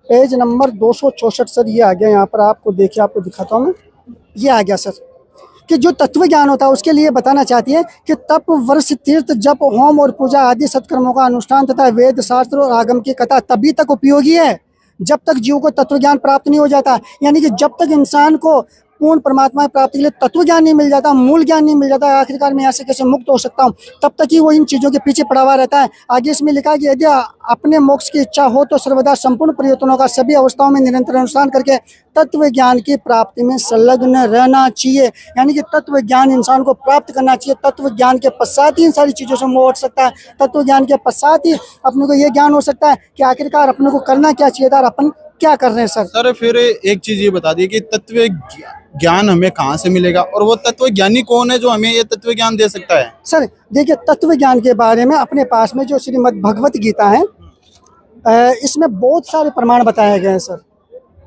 पेज नंबर 264 सर, ये आ गया यहाँ पर। आपको देखिए, आपको दिखाता हूँ मैं, ये आ गया सर कि जो तत्व ज्ञान होता है उसके लिए बताना चाहती है कि तप, वर्ष, तीर्थ, जप, होम और पूजा आदि सत्कर्मों का अनुष्ठान तथा वेद शास्त्र और आगम की कथा तभी तक उपयोगी है जब तक जीव को तत्व ज्ञान प्राप्त नहीं हो जाता। यानी कि जब तक इंसान को पूर्ण परमात्मा की प्राप्ति के लिए तत्व ज्ञान नहीं मिल जाता, मूल ज्ञान नहीं मिल जाता, आखिरकार मैं यहाँ से कैसे मुक्त हो सकता हूँ, तब तक ही वो इन चीज़ों के पीछे पड़ा हुआ रहता है। आगे इसमें लिखा है कि यदि अपने मोक्ष की इच्छा हो तो सर्वदा संपूर्ण प्रयत्नों का सभी अवस्थाओं में निरंतर अनुष्ठान करके तत्व ज्ञान की प्राप्ति में संलग्न रहना चाहिए। यानी कि तत्व ज्ञान इंसान को प्राप्त करना चाहिए। तत्व ज्ञान के पश्चात ही इन सारी चीज़ों से मोह हट सकता है। तत्व ज्ञान के पश्चात ही अपने को ये ज्ञान हो सकता है कि आखिरकार अपने को करना क्या चाहिए था और अपन क्या कर रहे हैं। सर फिर एक चीज ये बता दी कि तत्व ज्ञान हमें कहाँ से मिलेगा, और वो तत्व ज्ञानी कौन है जो हमें ये तत्व ज्ञान दे सकता है? सर देखिए, तत्व ज्ञान के बारे में अपने पास में जो श्रीमद् भगवत गीता है, इसमें बहुत सारे प्रमाण बताए गए हैं सर।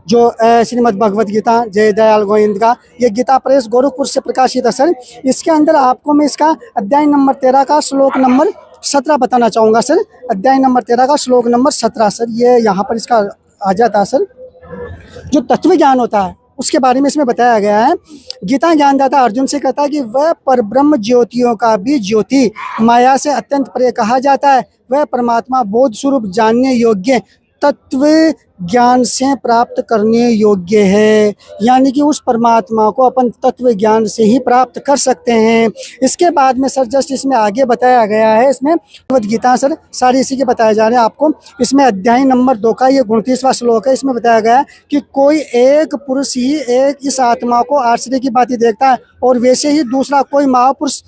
जो श्रीमद् भगवत गीता जय दयाल गोविंद का, ये गीता प्रेस गोरखपुर से प्रकाशित है सर। इसके अंदर आपको मैं इसका अध्याय नंबर 13 का श्लोक नंबर 17 बताना चाहूँगा सर। अध्याय नंबर 13 का श्लोक नंबर 17 सर, ये यहाँ पर इसका आ जाता है सर। जो तत्व ज्ञान होता है उसके बारे में इसमें बताया गया है। गीता ज्ञानदाता अर्जुन से कहता है कि वह परब्रह्म ज्योतियों का भी ज्योति, माया से अत्यंत परे कहा जाता है। वह परमात्मा बोध स्वरूप जानने योग्य, तत्व ज्ञान से प्राप्त करने योग्य है। यानी कि उस परमात्मा को अपन तत्व ज्ञान से ही प्राप्त कर सकते हैं। इसके बाद में सर जस्ट इसमें आगे बताया गया है, इसमें भगवद गीता सर सारी इसी के बताए जा रहे हैं आपको। इसमें अध्याय नंबर 2 का ये 29वां श्लोक है। इसमें बताया गया है कि कोई एक पुरुष ही एक इस आत्मा को आश्चर्य की बात ही देखता है और वैसे ही दूसरा कोई महापुरुष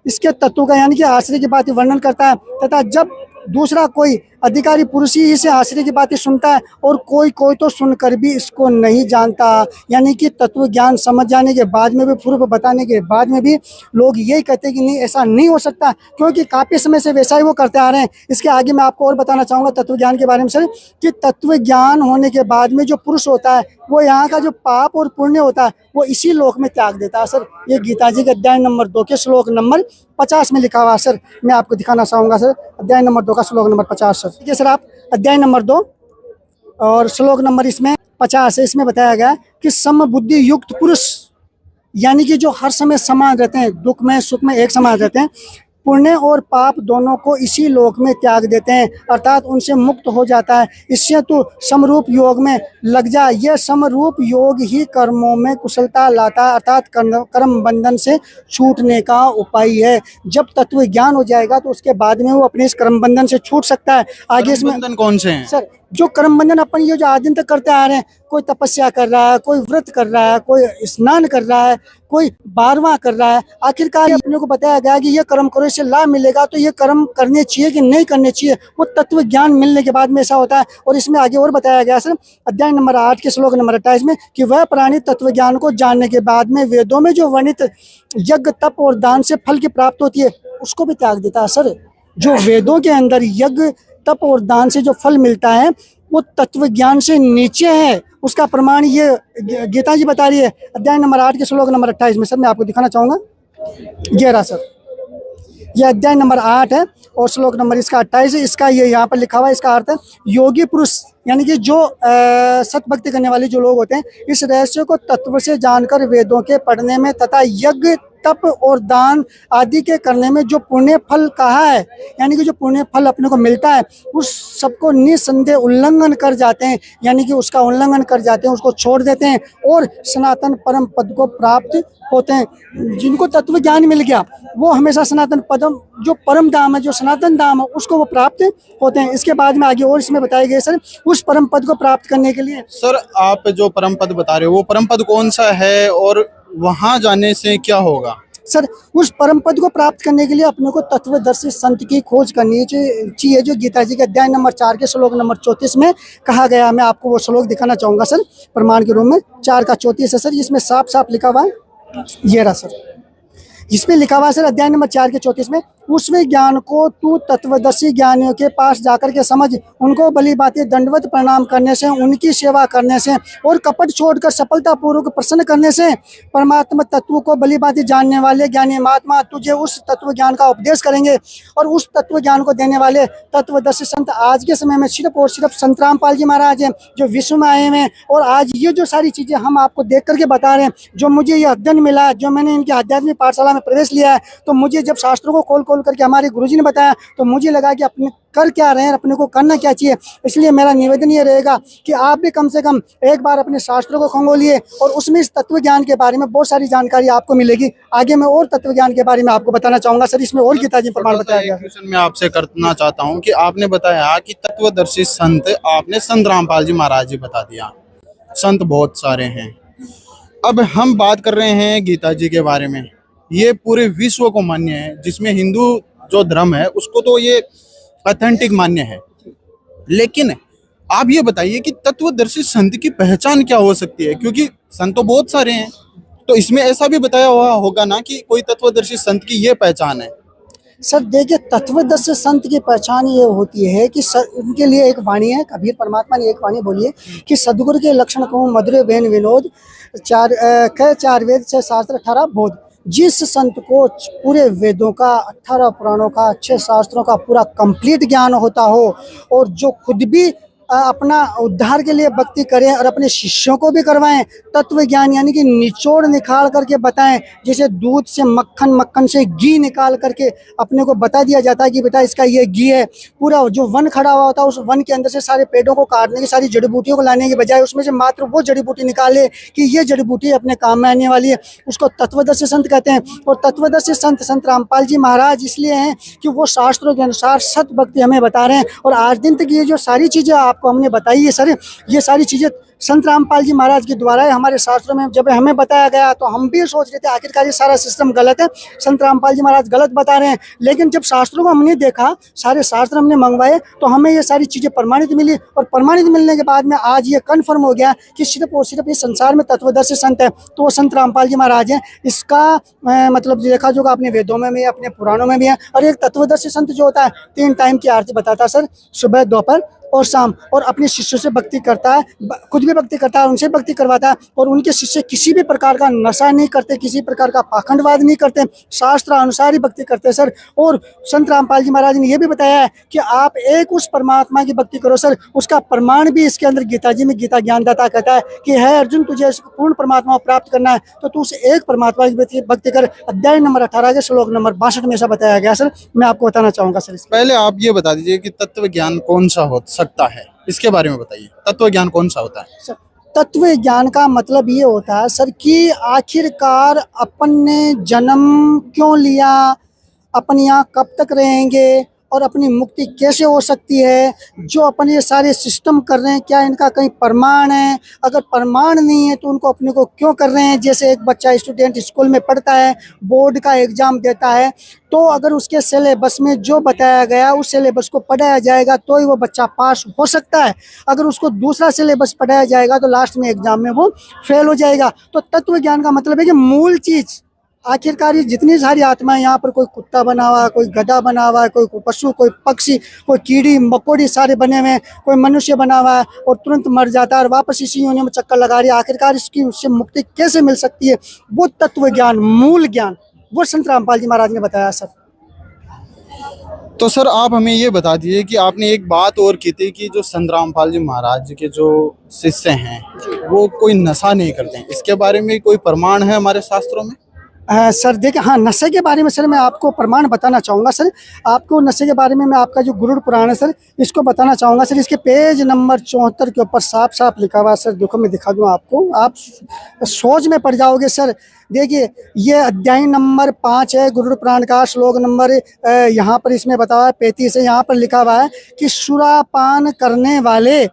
इसके तत्व का यानी कि आश्चर्य की बात वर्णन करता है, तथा जब दूसरा कोई अधिकारी पुरुष ही इसे आश्रय की बातें सुनता है, और कोई कोई तो सुनकर भी इसको नहीं जानता। यानी कि तत्व ज्ञान समझ जाने के बाद में भी, पूर्व बताने के बाद में भी लोग यही कहते हैं कि नहीं, ऐसा नहीं हो सकता, क्योंकि काफ़ी समय से वैसा ही वो करते आ रहे हैं। इसके आगे मैं आपको और बताना चाहूँगा तत्व ज्ञान के बारे में सर, कि तत्व ज्ञान होने के बाद में जो पुरुष होता है वो यहाँ का जो पाप और पुण्य होता है वो इसी लोक में त्याग देता है सर। ये गीता जी के अध्याय नंबर 2 के श्लोक नंबर 50 में लिखा हुआ है सर। मैं आपको दिखाना चाहूँगा सर, अध्याय नंबर 2 का श्लोक नंबर 50 सर। देखिए सर, आप अध्याय नंबर 2 और श्लोक नंबर इसमें 50 है। इसमें बताया गया कि समबुद्धि युक्त पुरुष, यानी कि जो हर समय समान रहते हैं, दुख में सुख में एक समान रहते हैं, पुण्य और पाप दोनों को इसी लोक में त्याग देते हैं, अर्थात उनसे मुक्त हो जाता है। इससे तू समरूप योग में लग जा। यह समरूप योग ही कर्मों में कुशलता लाता है, अर्थात कर्म बंधन से छूटने का उपाय है। जब तत्व ज्ञान हो जाएगा तो उसके बाद में वो अपने इस कर्म बंधन से छूट सकता है। आगे इसमें बंधन कौन से हैं सर, जो कर्म बंधन अपन ये जो आज दिन तक करते आ रहे हैं, कोई तपस्या कर रहा है, कोई व्रत कर रहा है, कोई स्नान कर रहा है, कोई बारवा कर रहा है, आखिरकार अपने को बताया गया कि ये कर्म करो, इससे लाभ मिलेगा, तो ये कर्म करने चाहिए कि नहीं करने चाहिए, वो तत्व ज्ञान मिलने के बाद में ऐसा होता है। और इसमें आगे और बताया गया सर, अध्याय नंबर 8 के श्लोक नंबर 28 में, कि वह प्राणी तत्व ज्ञान को जानने के बाद में वेदों में जो वर्णित यज्ञ तप और दान से फल की प्राप्त होती है उसको भी त्याग देता है सर। जो वेदों के अंदर यज्ञ तप और दान से जो फल मिलता है वो तत्व ज्ञान से नीचे है, उसका प्रमाण ये गीता जी बता रही है अध्याय नंबर 8 के श्लोक नंबर 28 में। सर मैं आपको दिखाना चाहूँगा, ये रहा सर, ये अध्याय नंबर 8 है और श्लोक नंबर इसका 28 है। इसका ये यहाँ पर लिखा हुआ है, इसका अर्थ है योगी पुरुष, यानी कि जो सतभक्ति करने वाले जो लोग होते हैं, इस रहस्य को तत्व से जानकर वेदों के पढ़ने में तथा यज्ञ तप और दान आदि के करने में जो पुण्य फल कहा है, यानी कि जो पुण्य फल अपने को मिलता है, उस सबको निसंदेह उल्लंघन कर जाते हैं, यानी कि उसका उल्लंघन कर जाते हैं, उसको छोड़ देते हैं और सनातन परम पद को प्राप्त होते हैं। जिनको तत्व ज्ञान मिल गया वो हमेशा सनातन पदम, जो परम धाम है, जो सनातन धाम है, उसको वो प्राप्त होते हैं। इसके बाद में आगे और इसमें बताया गया सर, उस परम पद को प्राप्त करने के लिए। सर आप जो परम पद बता रहे हो वो परम पद कौन सा है और वहां जाने से क्या होगा? सर उस परम पद को प्राप्त करने के लिए अपने को तत्वदर्शी संत की खोज करनी चाहिए, जो गीता जी के अध्याय नंबर 4 के श्लोक नंबर 34 में कहा गया। मैं आपको वो श्लोक दिखाना चाहूँगा सर प्रमाण के रूप में, 4 का 34 है सर। इसमें साफ साफ लिखा हुआ है, ये रहा सर, इसमें लिखा हुआ है सर अध्याय नंबर 4 के 34 में, उसमें ज्ञान को तू तत्वदर्शी ज्ञानियों के पास जाकर के समझ, उनको भली बातें दंडवत प्रणाम करने से, उनकी सेवा करने से और कपट छोड़कर सफलता पूर्वक प्रसन्न करने से परमात्मा तत्व को भली बातें जानने वाले ज्ञानी महात्मा तुझे उस तत्व ज्ञान का उपदेश करेंगे। और उस तत्व ज्ञान को देने वाले तत्वदर्शी संत आज के समय में सिर्फ और सिर्फ संत रामपाल जी महाराज हैं, जो विश्व में आए हैं। और आज ये जो सारी चीज़ें हम आपको देख करके बता रहे हैं, जो मुझे ये अध्ययन मिला, जो मैंने इनकी आध्यात्मिक पाठशाला में प्रवेश लिया है, तो मुझे जब शास्त्रों को खोल करके हमारे गुरुजी ने बताया तो मुझे लगा कि अपने कर क्या रहे हैं, अपने को करना क्या चाहिए। इसलिए मेरा निवेदन ये रहेगा कि आप भी कम से कम एक बार अपने शास्त्रों को खंगोलिए और उसमें इस तत्व ज्ञान के बारे में बहुत सारी जानकारी आपको मिलेगी। आगे मैं और तत्व ज्ञान के बारे में आपको बताना चाहूंगा सर, इसमें और गीता जी प्रमाण बताया गया। क्वेश्चन मैं आपसे करना चाहता हूँ कि आपने बताया कि तत्वदर्शी संत, आपने संत रामपाल जी महाराज जी बता दिया, संत बहुत सारे हैं। अब हम बात कर रहे हैं गीता जी के बारे में, ये पूरे विश्व को मान्य है, जिसमें हिंदू जो धर्म है उसको तो ये ऑथेंटिक मान्य है। लेकिन आप ये बताइए कि तत्वदर्शी संत की पहचान क्या हो सकती है, क्योंकि संत तो बहुत सारे हैं, तो इसमें ऐसा भी बताया हुआ होगा ना कि कोई तत्वदर्शी संत की ये पहचान है। सर देखिए, तत्वदर्शी संत की पहचान ये होती है कि उनके लिए एक वाणी है, कबीर परमात्मा ने एक वाणी बोली है कि सदगुरु के लक्षण को मधुर बेन विनोद, चार वेद से शास्त्र 18 बोध। जिस संत को पूरे वेदों का, 18 पुराणों का, अच्छे शास्त्रों का पूरा कंप्लीट ज्ञान होता हो और जो खुद भी अपना उद्धार के लिए भक्ति करें और अपने शिष्यों को भी करवाएं, तत्व ज्ञान यानी कि निचोड़ निकाल करके बताएं। जैसे दूध से मक्खन, मक्खन से घी निकाल करके अपने को बता दिया जाता है कि बेटा इसका ये घी है। पूरा जो वन खड़ा हुआ होता है उस वन के अंदर से सारे पेड़ों को काटने की, सारी जड़ी बूटियों को लाने के बजाय उसमें से मात्र वो जड़ी बूटी निकाले कि ये जड़ी बूटी अपने काम में आने वाली है, उसको तत्वदर्शी संत कहते हैं। और तत्वदर्शी संत रामपाल जी महाराज इसलिए हैं कि वो शास्त्रों के अनुसार सत भक्ति हमें बता रहे हैं। और आज दिन तक ये जो सारी चीज़ें आपको आपको हमने बताई है सर। ये सारी चीज़ें संत रामपाल जी महाराज के द्वारा है। हमारे शास्त्रों में जब हमें बताया गया तो हम भी सोच रहे थे आखिरकार ये सारा सिस्टम गलत है, संत रामपाल जी महाराज गलत बता रहे हैं। लेकिन जब शास्त्रों को हमने देखा, सारे शास्त्र हमने मंगवाए, तो हमें ये सारी चीज़ें प्रमाणित मिली। और प्रमाणित मिलने के बाद में आज ये कन्फर्म हो गया कि सिर्फ और सिर्फ इस संसार में तत्वदर्शी संत है तो वो संत रामपाल जी महाराज हैं। इसका मतलब देखा जो अपने वेदों में भी, अपने पुराणों में भी है। और एक तत्वदर्शी संत जो होता है 3 टाइम की आरती बताता है सर, सुबह, दोपहर और शाम, और अपने शिष्यों से भक्ति करता है, खुद भी भक्ति करता है, उनसे भक्ति करवाता है। और उनके शिष्य किसी भी प्रकार का नशा नहीं करते, किसी प्रकार का पाखंडवाद नहीं करते, शास्त्र अनुसार ही भक्ति करते हैं सर। और संत रामपाल जी महाराज ने यह भी बताया है कि आप एक उस परमात्मा की भक्ति करो सर। उसका प्रमाण भी इसके अंदर गीता जी में गीता ज्ञानदाता कहता है कि है अर्जुन, तुझे पूर्ण परमात्मा को प्राप्त करना है तो तू उस एक परमात्मा की भक्ति कर। अध्याय नंबर 18 के श्लोक नंबर 62 में ऐसा बताया गया सर। मैं आपको बताना चाहूँगा सर। पहले आप ये बता दीजिए कि तत्व ज्ञान कौन सा हो सकता है, इसके बारे में बताइए। तत्व ज्ञान कौन सा होता है सर? तत्व ज्ञान का मतलब ये होता है सर कि आखिरकार अपन ने जन्म क्यों लिया, अपन यहाँ कब तक रहेंगे और अपनी मुक्ति कैसे हो सकती है। जो अपन ये सारे सिस्टम कर रहे हैं, क्या इनका कहीं प्रमाण है? अगर प्रमाण नहीं है तो उनको अपने को क्यों कर रहे हैं। जैसे एक बच्चा स्टूडेंट स्कूल में पढ़ता है, बोर्ड का एग्ज़ाम देता है, तो अगर उसके सिलेबस में जो बताया गया उस सिलेबस को पढ़ाया जाएगा तो ही वो बच्चा पास हो सकता है। अगर उसको दूसरा सिलेबस पढ़ाया जाएगा तो लास्ट में एग्जाम में वो फेल हो जाएगा। तो तत्व ज्ञान का मतलब है कि मूल चीज़, आखिरकार ये जितनी सारी आत्माएं यहाँ पर, कोई कुत्ता बना हुआ है, कोई गधा बना हुआ है, कोई पशु, कोई पक्षी, कोई कीड़ी मकोड़ी सारे बने हुए हैं, कोई मनुष्य बना हुआ है और तुरंत मर जाता है और वापस इसी योनि में चक्कर लगा रही है। आखिरकार इसकी उससे मुक्ति कैसे मिल सकती है, वो तत्व ज्ञान, मूल ज्ञान, वो संत रामपाल जी महाराज ने बताया सर। तो सर आप हमें ये बता दीजिए कि आपने एक बात और की थी कि जो संत रामपाल जी महाराज के जो शिष्य हैं वो कोई नशा नहीं करते हैं, इसके बारे में कोई प्रमाण है हमारे शास्त्रों में? सर देखिए, हाँ, नशे के बारे में सर मैं आपको प्रमाण बताना चाहूँगा सर। आपको नशे के बारे में मैं आपका जो गरुड़ पुराण है सर, इसको बताना चाहूँगा सर। इसके पेज नंबर 74 के ऊपर साफ साफ लिखा हुआ है सर। देखो मैं दिखा दूँ आपको, आप सोच में पड़ जाओगे सर। देखिए, ये अध्याय नंबर 5 है गरुड़ पुराण का, श्लोक नंबर यहाँ पर इसमें बताया 35 है। यहाँ पर लिखा हुआ है कि सुरापान करने वाले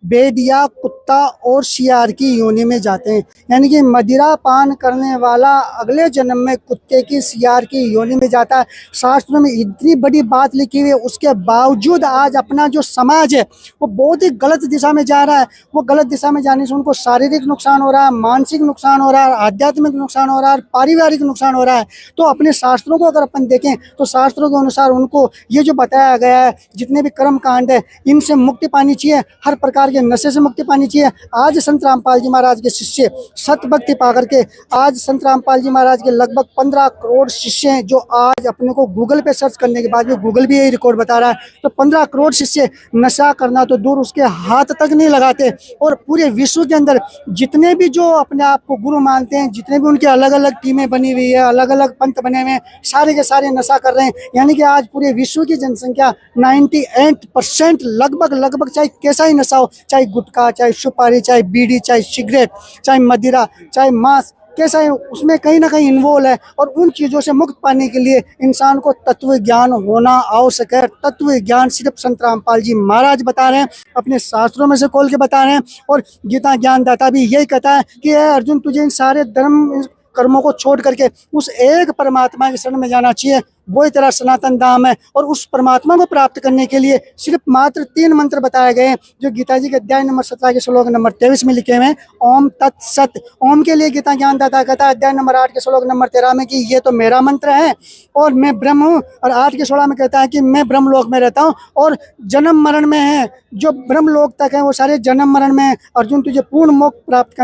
भेड़िया, कुत्ता और शियार की योनि में जाते हैं। यानी कि मदिरा पान करने वाला अगले जन्म में कुत्ते की, शियार की योनि में जाता है। शास्त्रों में इतनी बड़ी बात लिखी हुई है, उसके बावजूद आज अपना जो समाज है वो बहुत ही गलत दिशा में जा रहा है। वो गलत दिशा में जाने से उनको शारीरिक नुकसान हो रहा है, मानसिक नुकसान हो रहा है, आध्यात्मिक नुकसान हो रहा है, पारिवारिक नुकसान हो रहा है। तो अपने शास्त्रों को अगर अपन देखें तो शास्त्रों के अनुसार उनको ये जो बताया गया है, जितने भी कर्म कांड है, इनसे मुक्ति पानी चाहिए, हर प्रकार के नशे से मुक्ति पानी चाहिए। आज संत रामपाल जी महाराज के शिष्य सत भक्ति पा करके, आज संत रामपाल जी महाराज के लगभग 15 करोड़ शिष्य हैं, जो आज अपने को गूगल पे सर्च करने के बाद में गूगल भी यही रिकॉर्ड बता रहा है। तो 15 करोड़ शिष्य नशा करना तो दूर, उसके हाथ तक नहीं लगाते। और पूरे विश्व के अंदर जितने भी जो अपने आप को गुरु मानते हैं, जितने भी उनके अलग अलग टीमें बनी हुई है, अलग अलग पंथ बने हुए हैं, सारे के सारे नशा कर रहे हैं। यानी कि आज पूरे विश्व की जनसंख्या 98% लगभग, चाहे कैसा ही नशा हो, चाहे गुटखा, चाहे सुपारी, चाहे बीड़ी, चाहे सिगरेट, चाहे मदिरा, चाहे मांस, कैसा है, उसमें कहीं ना कहीं इन्वॉल्व है। और उन चीज़ों से मुक्त पाने के लिए इंसान को तत्व ज्ञान होना आवश्यक है। तत्व ज्ञान सिर्फ संत रामपाल जी महाराज बता रहे हैं, अपने शास्त्रों में से खोल के बता रहे हैं। और गीता ज्ञानदाता भी यही कहता है कि अर्जुन, तुझे इन सारे धर्म कर्मों को छोड़ करके उस एक परमात्मा के शरण में जाना चाहिए, वही तेरा सनातन धाम है। और उस परमात्मा को प्राप्त करने के लिए सिर्फ मात्र 3 मंत्र बताए गए हैं, जो गीता जी के अध्याय नंबर 17 के श्लोक नंबर 23 में लिखे हुए हैं। ओम तत्सत। ओम के लिए गीता ज्ञानदाता कहता है अध्याय नंबर 8 के श्लोक नंबर 13 में कि ये तो मेरा मंत्र है और मैं ब्रह्म हूँ। और 8 के 16 में कहता है कि मैं ब्रह्मलोक में रहता हूँ और जन्म मरण में है, जो ब्रह्मलोक तक है वो सारे जन्म मरण में है। अर्जुन, तुझे पूर्ण मोक्ष प्राप्त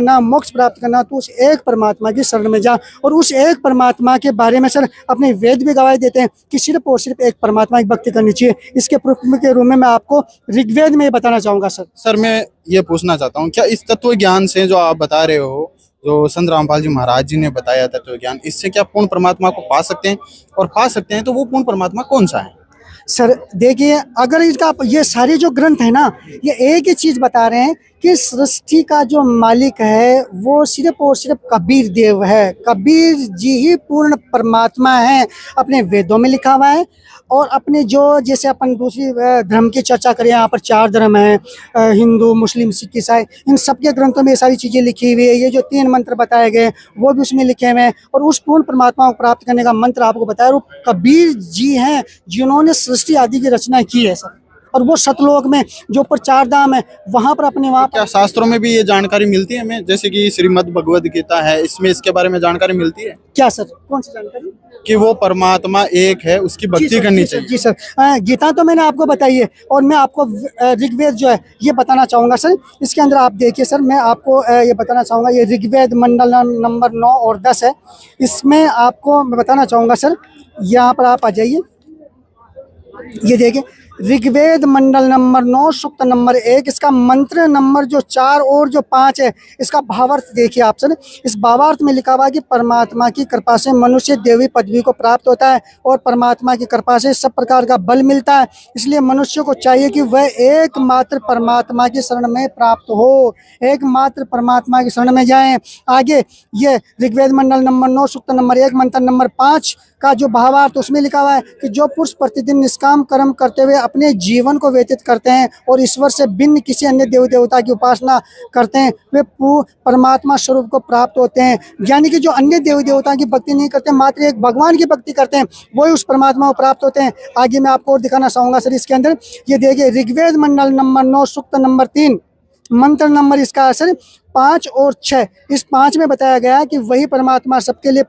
करना, तो उस एक परमात्मा की शरण में जा। और उस एक परमात्मा के बारे में सर अपने वेद भी गवाही देते हैं कि सिर्फ और सिर्फ एक परमात्मा की भक्ति करनी चाहिए। इसके प्रूफ के रूप में मैं आपको ऋग्वेद में बताना चाहूंगा सर। सर मैं ये पूछना चाहता हूँ, क्या इस तत्व ज्ञान से जो आप बता रहे हो, जो संत रामपाल जी महाराज जी ने बताया तत्व ज्ञान, इससे क्या पूर्ण परमात्मा को पा सकते हैं? और पा सकते हैं तो वो पूर्ण परमात्मा कौन सा है? सर देखिए, अगर इसका ये सारे जो ग्रंथ है ना, ये एक ही चीज़ बता रहे हैं कि सृष्टि का जो मालिक है वो सिर्फ और सिर्फ कबीर देव है। कबीर जी ही पूर्ण परमात्मा है, अपने वेदों में लिखा हुआ है। और अपने जो जैसे अपन दूसरी धर्म की चर्चा करें, यहाँ पर 4 धर्म हैं, हिंदू, मुस्लिम, सिख, ईसाई, इन सबके ग्रंथों में ये सारी चीज़ें लिखी हुई है। ये जो 3 मंत्र बताए गए वो भी उसमें लिखे हुए हैं, और उस पूर्ण परमात्मा को प्राप्त करने का मंत्र आपको बताया, वो कबीर जी हैं जिन्होंने सृष्टि आदि की रचना की है सर। और वो सतलोक में जो ऊपर 4 धाम है वहाँ पर अपने वहाँ क्या शास्त्रों में भी ये जानकारी मिलती है हमें, जैसे कि श्रीमद् भगवद गीता है, इसमें इसके बारे में जानकारी मिलती है क्या सर, कौन सी जानकारी? कि वो परमात्मा एक है, उसकी भक्ति करनी चाहिए? जी सर, गीता तो मैंने आपको बताई है, और मैं आपको ऋग्वेद जो है ये बताना चाहूँगा सर। इसके अंदर आप देखिए सर, मैं आपको ये बताना चाहूँगा, ये ऋग्वेद मंडल नंबर 9 और 10 है। इसमें आपको मैं बताना चाहूँगा सर, यहाँ पर आप आ जाइए, ये देखिए ऋग्वेद मंडल नंबर 9 सूक्त नंबर 1, इसका मंत्र नंबर जो 4 और जो 5 है, इसका भावार्थ देखिए आप सर। इस भावार्थ में लिखा हुआ है कि परमात्मा की कृपा से मनुष्य देवी पदवी को प्राप्त होता है, और परमात्मा की कृपा से सब प्रकार का बल मिलता है। इसलिए मनुष्य को चाहिए कि वह एकमात्र परमात्मा की शरण में प्राप्त हो, एकमात्र परमात्मा की शरण में जाएं। आगे ये ऋग्वेद मंडल नंबर 9 सूक्त नंबर 1 मंत्र नंबर 5 का जो भावार्थ उसमें लिखा हुआ है कि जो पुरुष प्रतिदिन निष्काम कर्म करते हुए अपने जीवन को व्यतीत करते हैं और ईश्वर से भिन्न किसी अन्य देव देवता की उपासना करते हैं, वे परमात्मा स्वरूप को प्राप्त होते हैं। यानी कि जो अन्य देव देवता की भक्ति नहीं करते, मात्र एक भगवान की भक्ति करते हैं, वही उस परमात्मा को प्राप्त होते हैं। आगे मैं आपको और दिखाना चाहूँगा सर, इसके अंदर ये देखिए ऋग्वेद मंडल नंबर 9 सूक्त नंबर 3 मंत्र नंबर इसका सर 5 और 6। इस 5 में बताया गया है कि वही परमात्मा सबके लिए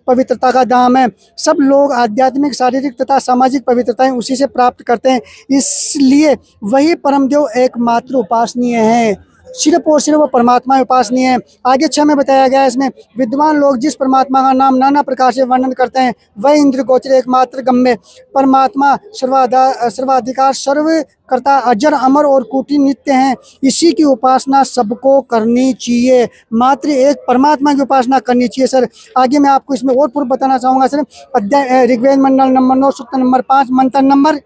पवित्रता का धाम है। सब लोग आध्यात्मिक, शारीरिक तथा सामाजिक पवित्रताएं उसी से प्राप्त करते हैं, इसलिए वही परमदेव एकमात्र उपासनीय है। सिर्फ और सिर्फ वो परमात्मा उपासनीय है। आगे 6 में बताया गया है, इसमें विद्वान लोग जिस परमात्मा का नाम नाना प्रकार से वर्णन करते हैं, वह इंद्र गोचर एकमात्र गम्य परमात्मा सर्वाधिकार सर्वकर्ता अजर अमर और कोटि नित्य हैं। इसी की उपासना सबको करनी चाहिए, मात्र एक परमात्मा की उपासना करनी चाहिए सर। आगे मैं आपको इसमें और पूर्व बताना चाहूँगा सर, अध्याय ऋग्वेद मंडल नंबर 9 सूक्त नंबर 5 मंत्र नंबर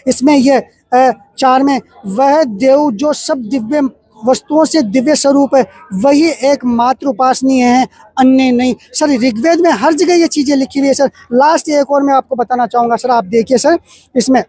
इसमें यह 4 में, वह देव जो सब दिव्य वस्तुओं से दिव्य स्वरूप है, वही एकमात्र उपासनीय है, अन्य नहीं। सर ऋग्वेद में हर जगह ये चीज़ें लिखी हुई है सर। लास्ट एक और मैं आपको बताना चाहूँगा सर, आप देखिए सर, इसमें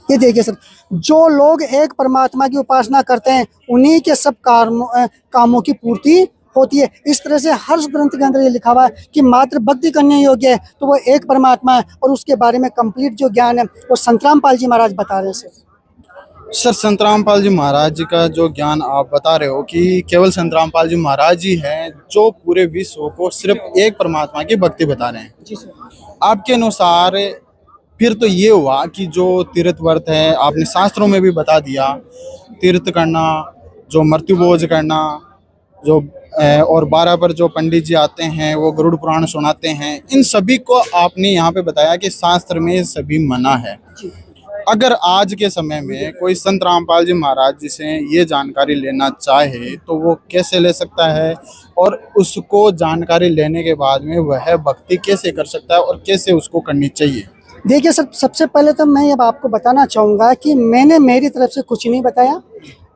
ये देखिए सर, जो लोग एक परमात्मा की उपासना करते हैं उन्हीं के सब कामों की पूर्ति होती है। इस तरह से हर ग्रंथ के अंदर ये लिखा हुआ है कि मात्र भक्ति करने योग्य है तो वो एक परमात्मा है, और उसके बारे में कंप्लीट जो ज्ञान है वो संतरामपाल जी महाराज बता रहे हैं सर संतरामपाल जी महाराज जी का जो ज्ञान आप बता रहे हो कि केवल संतरामपाल जी महाराज जी हैं जो पूरे विश्व को सिर्फ एक परमात्मा की भक्ति बता रहे हैं। जी सर। आपके आपके अनुसार फिर तो ये हुआ कि जो तीर्थ व्रत है, आपने शास्त्रों में भी बता दिया, तीर्थ करना, जो मृत्यु भोज करना, जो और 12 पर जो पंडित जी आते हैं वो गरुड़ पुराण सुनाते हैं, इन सभी को आपने यहाँ पे बताया कि शास्त्र में सभी मना है। अगर आज के समय में कोई संत रामपाल जी महाराज जी से ये जानकारी लेना चाहे तो वो कैसे ले सकता है, और उसको जानकारी लेने के बाद में वह भक्ति कैसे कर सकता है और कैसे उसको करनी चाहिए? देखिए सर, सबसे पहले तो मैं अब आपको बताना चाहूँगा कि मैंने मेरी तरफ से कुछ नहीं बताया,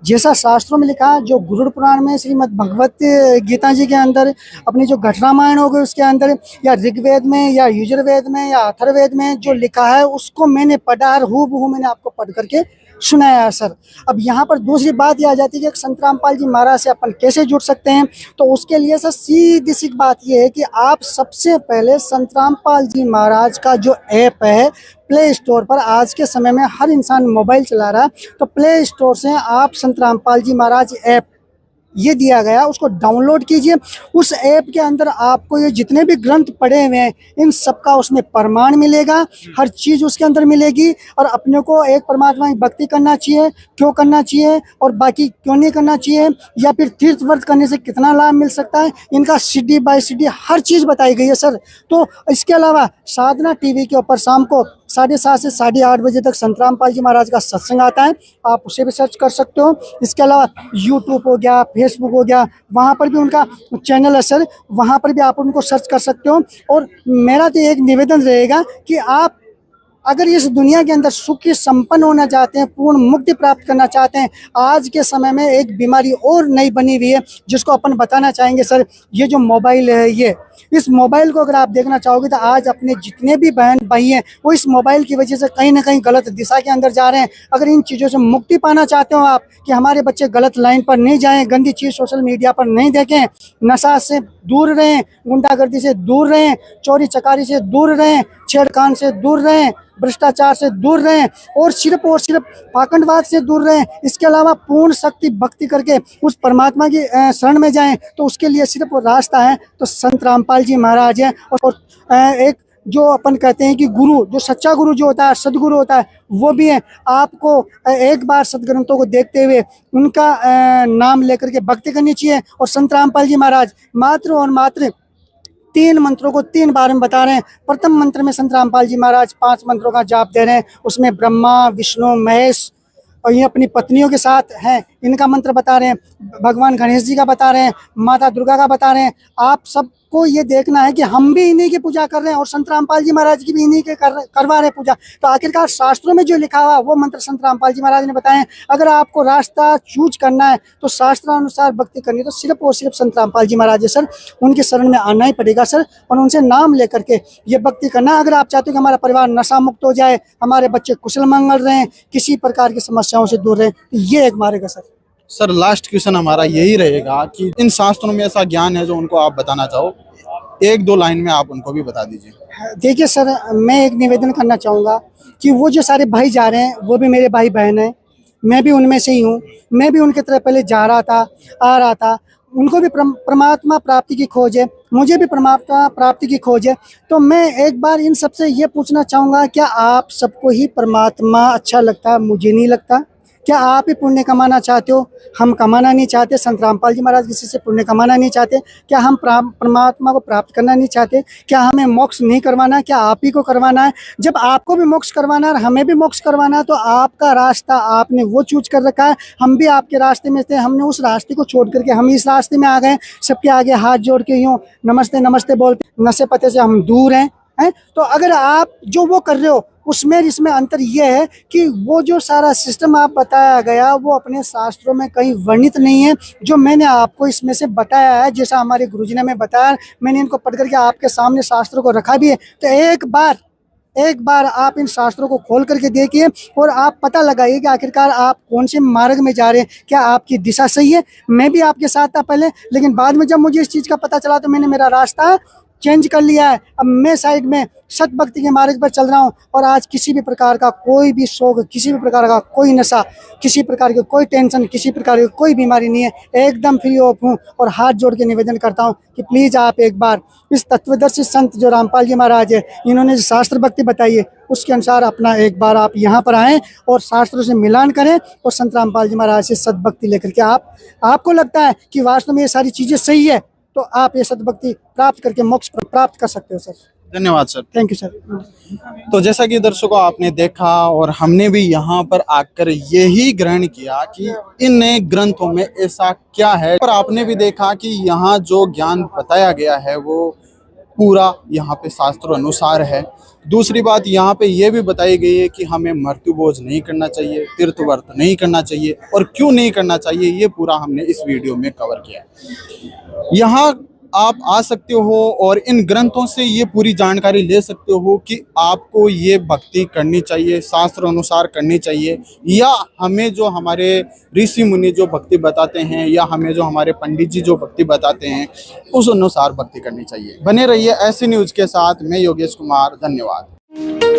जैसा शास्त्रों में लिखा, जो गरुड़ पुराण में श्रीमद् भगवत गीता जी के अंदर अपनी जो घट रामायण हो गई उसके अंदर, या ऋग्वेद में या यजुर्वेद में या अथर्ववेद में जो लिखा है उसको मैंने पढ़ा और हूबहू मैंने आपको पढ़ करके सुनाया सर। अब यहाँ पर दूसरी बात यह आ जाती है कि संत रामपाल जी महाराज से अपन कैसे जुड़ सकते हैं, तो उसके लिए सर सीधी सी बात यह है कि आप सबसे पहले संत रामपाल जी महाराज का जो ऐप है प्ले स्टोर पर, आज के समय में हर इंसान मोबाइल चला रहा है, तो प्ले स्टोर से आप संत रामपाल जी महाराज ऐप ये दिया गया उसको डाउनलोड कीजिए। उस ऐप के अंदर आपको ये जितने भी ग्रंथ पढ़े हुए हैं इन सबका उसमें प्रमाण मिलेगा, हर चीज़ उसके अंदर मिलेगी, और अपने को एक परमात्मा की भक्ति करना चाहिए, क्यों करना चाहिए और बाकी क्यों नहीं करना चाहिए, या फिर तीर्थ व्रत करने से कितना लाभ मिल सकता है, इनका CD बाय CD हर चीज़ बताई गई है सर। तो इसके अलावा साधना TV के ऊपर शाम को 7:30 से 8:30 बजे तक संत रामपाल जी महाराज का सत्संग आता है, आप उसे भी सर्च कर सकते हो। इसके अलावा YouTube हो गया, फेसबुक हो गया, वहाँ पर भी उनका चैनल है सर, वहाँ पर भी आप उनको सर्च कर सकते हो। और मेरा तो एक निवेदन रहेगा कि आप अगर इस दुनिया के अंदर सुखी संपन्न होना चाहते हैं, पूर्ण मुक्ति प्राप्त करना चाहते हैं, आज के समय में एक बीमारी और नई बनी हुई है जिसको अपन बताना चाहेंगे सर, ये जो मोबाइल है, ये इस मोबाइल को अगर आप देखना चाहोगे तो आज अपने जितने भी बहन भाई हैं वो इस मोबाइल की वजह से कहीं ना कहीं गलत दिशा के अंदर जा रहे हैं। अगर इन चीज़ों से मुक्ति पाना चाहते हो आप कि हमारे बच्चे गलत लाइन पर नहीं जाएं, गंदी चीज़ सोशल मीडिया पर नहीं देखें, नशा से दूर रहें, गुंडागर्दी से दूर रहें, चोरी चकारी से दूर रहें, छेड़खान से दूर रहें, भ्रष्टाचार से दूर रहें और सिर्फ पाखंडवाद से दूर रहें, इसके अलावा पूर्ण शक्ति भक्ति करके उस परमात्मा की शरण में जाएं, तो उसके लिए सिर्फ वो रास्ता है तो संत रामपाल जी महाराज हैं। और एक जो अपन कहते हैं कि गुरु, जो सच्चा गुरु जो होता है, सदगुरु होता है, वो भी है। आपको एक बार सदग्रंथों को देखते हुए उनका नाम लेकर के भक्ति करनी चाहिए। और संत रामपाल जी महाराज मात्र और मात्र 3 मंत्रों को 3 बार में बता रहे हैं। प्रथम मंत्र में संत रामपाल जी महाराज 5 मंत्रों का जाप दे रहे हैं, उसमें ब्रह्मा विष्णु महेश और ये अपनी पत्नियों के साथ हैं, इनका मंत्र बता रहे हैं, भगवान गणेश जी का बता रहे हैं, माता दुर्गा का बता रहे हैं। आप सबको ये देखना है कि हम भी इन्हीं की पूजा कर रहे हैं और संत रामपाल जी महाराज की भी इन्हीं के करवा रहे हैं पूजा। तो आखिरकार शास्त्रों में जो लिखा हुआ वो मंत्र संत रामपाल जी महाराज ने बताए हैं। अगर आपको रास्ता चूज करना है तो शास्त्रानुसार भक्ति करनी है तो सिर्फ और सिर्फ संत रामपाल जी महाराज है सर, उनके शरण में आना ही पड़ेगा सर और उनसे नाम लेकर के ये भक्ति करना। अगर आप चाहते हो कि हमारा परिवार नशा मुक्त हो जाए, हमारे बच्चे कुशल मंगल रहें, किसी प्रकार की समस्याओं से दूर रहें, तो ये एक मार्ग है सर। सर लास्ट क्वेश्चन हमारा यही रहेगा कि इन शास्त्रों में ऐसा ज्ञान है जो उनको आप बताना चाहो, 1-2 लाइन में आप उनको भी बता दीजिए। देखिए सर, मैं एक निवेदन करना चाहूँगा कि वो जो सारे भाई जा रहे हैं वो भी मेरे भाई बहन हैं, मैं भी उनमें से ही हूँ, मैं भी उनके तरह पहले जा रहा था, आ रहा था, उनको भी परमात्मा प्राप्ति की खोज है, मुझे भी परमात्मा प्राप्ति की खोज है। तो मैं एक बार इन सबसे ये पूछना चाहूँगा, क्या आप सबको ही परमात्मा अच्छा लगता? मुझे नहीं लगता। क्या आप ही पुण्य कमाना चाहते हो? हम कमाना नहीं चाहते। संत रामपाल जी महाराज किसी से पुण्य कमाना नहीं चाहते। क्या हम परमात्मा को प्राप्त करना नहीं चाहते? क्या हमें मोक्ष नहीं करवाना? क्या आप ही को करवाना है? जब आपको भी मोक्ष करवाना है और हमें भी मोक्ष करवाना है तो आपका रास्ता आपने वो चूज कर रखा है। हम भी आपके रास्ते में थे, हमने उस रास्ते को छोड़ करके हम इस रास्ते में आ गए। सबके आगे हाथ जोड़ के यूँ नमस्ते नमस्ते बोलते, नशे पते से हम दूर हैं। तो अगर आप जो वो कर रहे हो उसमें इसमें अंतर ये है कि वो जो सारा सिस्टम आप बताया गया वो अपने शास्त्रों में कहीं वर्णित नहीं है। जो मैंने आपको इसमें से बताया है, जैसा हमारे गुरुजी ने हमें बताया, मैंने इनको पढ़ करके आपके सामने शास्त्रों को रखा भी है। तो एक बार आप इन शास्त्रों को खोल करके देखिए और आप पता लगाइए कि आखिरकार आप कौन से मार्ग में जा रहे हैं, क्या आपकी दिशा सही है। मैं भी आपके साथ था पहले, लेकिन बाद में जब मुझे इस चीज़ का पता चला तो मैंने मेरा रास्ता चेंज कर लिया है। अब मैं साइड में सत भक्ति के मार्ग पर चल रहा हूँ और आज किसी भी प्रकार का कोई भी शौक, किसी भी प्रकार का कोई नशा, किसी प्रकार की कोई टेंशन, किसी प्रकार की कोई बीमारी नहीं है, एकदम फ्री ऑफ हूँ। और हाथ जोड़ के निवेदन करता हूँ कि प्लीज़ आप एक बार इस तत्वदर्शी संत जो रामपाल जी महाराज है, इन्होंने जो शास्त्र भक्ति बताई है उसके अनुसार अपना एक बार आप यहाँ पर आएँ और शास्त्रों से मिलान करें और संत रामपाल जी महाराज से सद्भक्ति लेकर के आपको लगता है कि वास्तव में ये सारी चीज़ें सही है तो आप ये सद्भक्ति प्राप्त करके मोक्ष प्राप्त कर सकते हो सर। धन्यवाद सर। Thank you sir. तो जैसा कि दर्शकों आपने देखा और हमने भी यहाँ पर आकर यही ग्रहण किया कि इन ग्रंथों में ऐसा क्या है, और आपने भी देखा कि यहाँ जो ज्ञान बताया गया है वो पूरा यहाँ पे शास्त्रों अनुसार है। दूसरी बात यहाँ पे ये भी बताई गई है कि हमें मृत्यु भोज नहीं करना चाहिए, तीर्थ व्रत नहीं करना चाहिए, और क्यों नहीं करना चाहिए ये पूरा हमने इस वीडियो में कवर किया है। यहाँ आप आ सकते हो और इन ग्रंथों से ये पूरी जानकारी ले सकते हो कि आपको ये भक्ति करनी चाहिए, शास्त्र अनुसार करनी चाहिए, या हमें जो हमारे ऋषि मुनि जो भक्ति बताते हैं या हमें जो हमारे पंडित जी जो भक्ति बताते हैं उस अनुसार भक्ति करनी चाहिए। बने रहिए ऐसी न्यूज़ के साथ। मैं योगेश कुमार, धन्यवाद।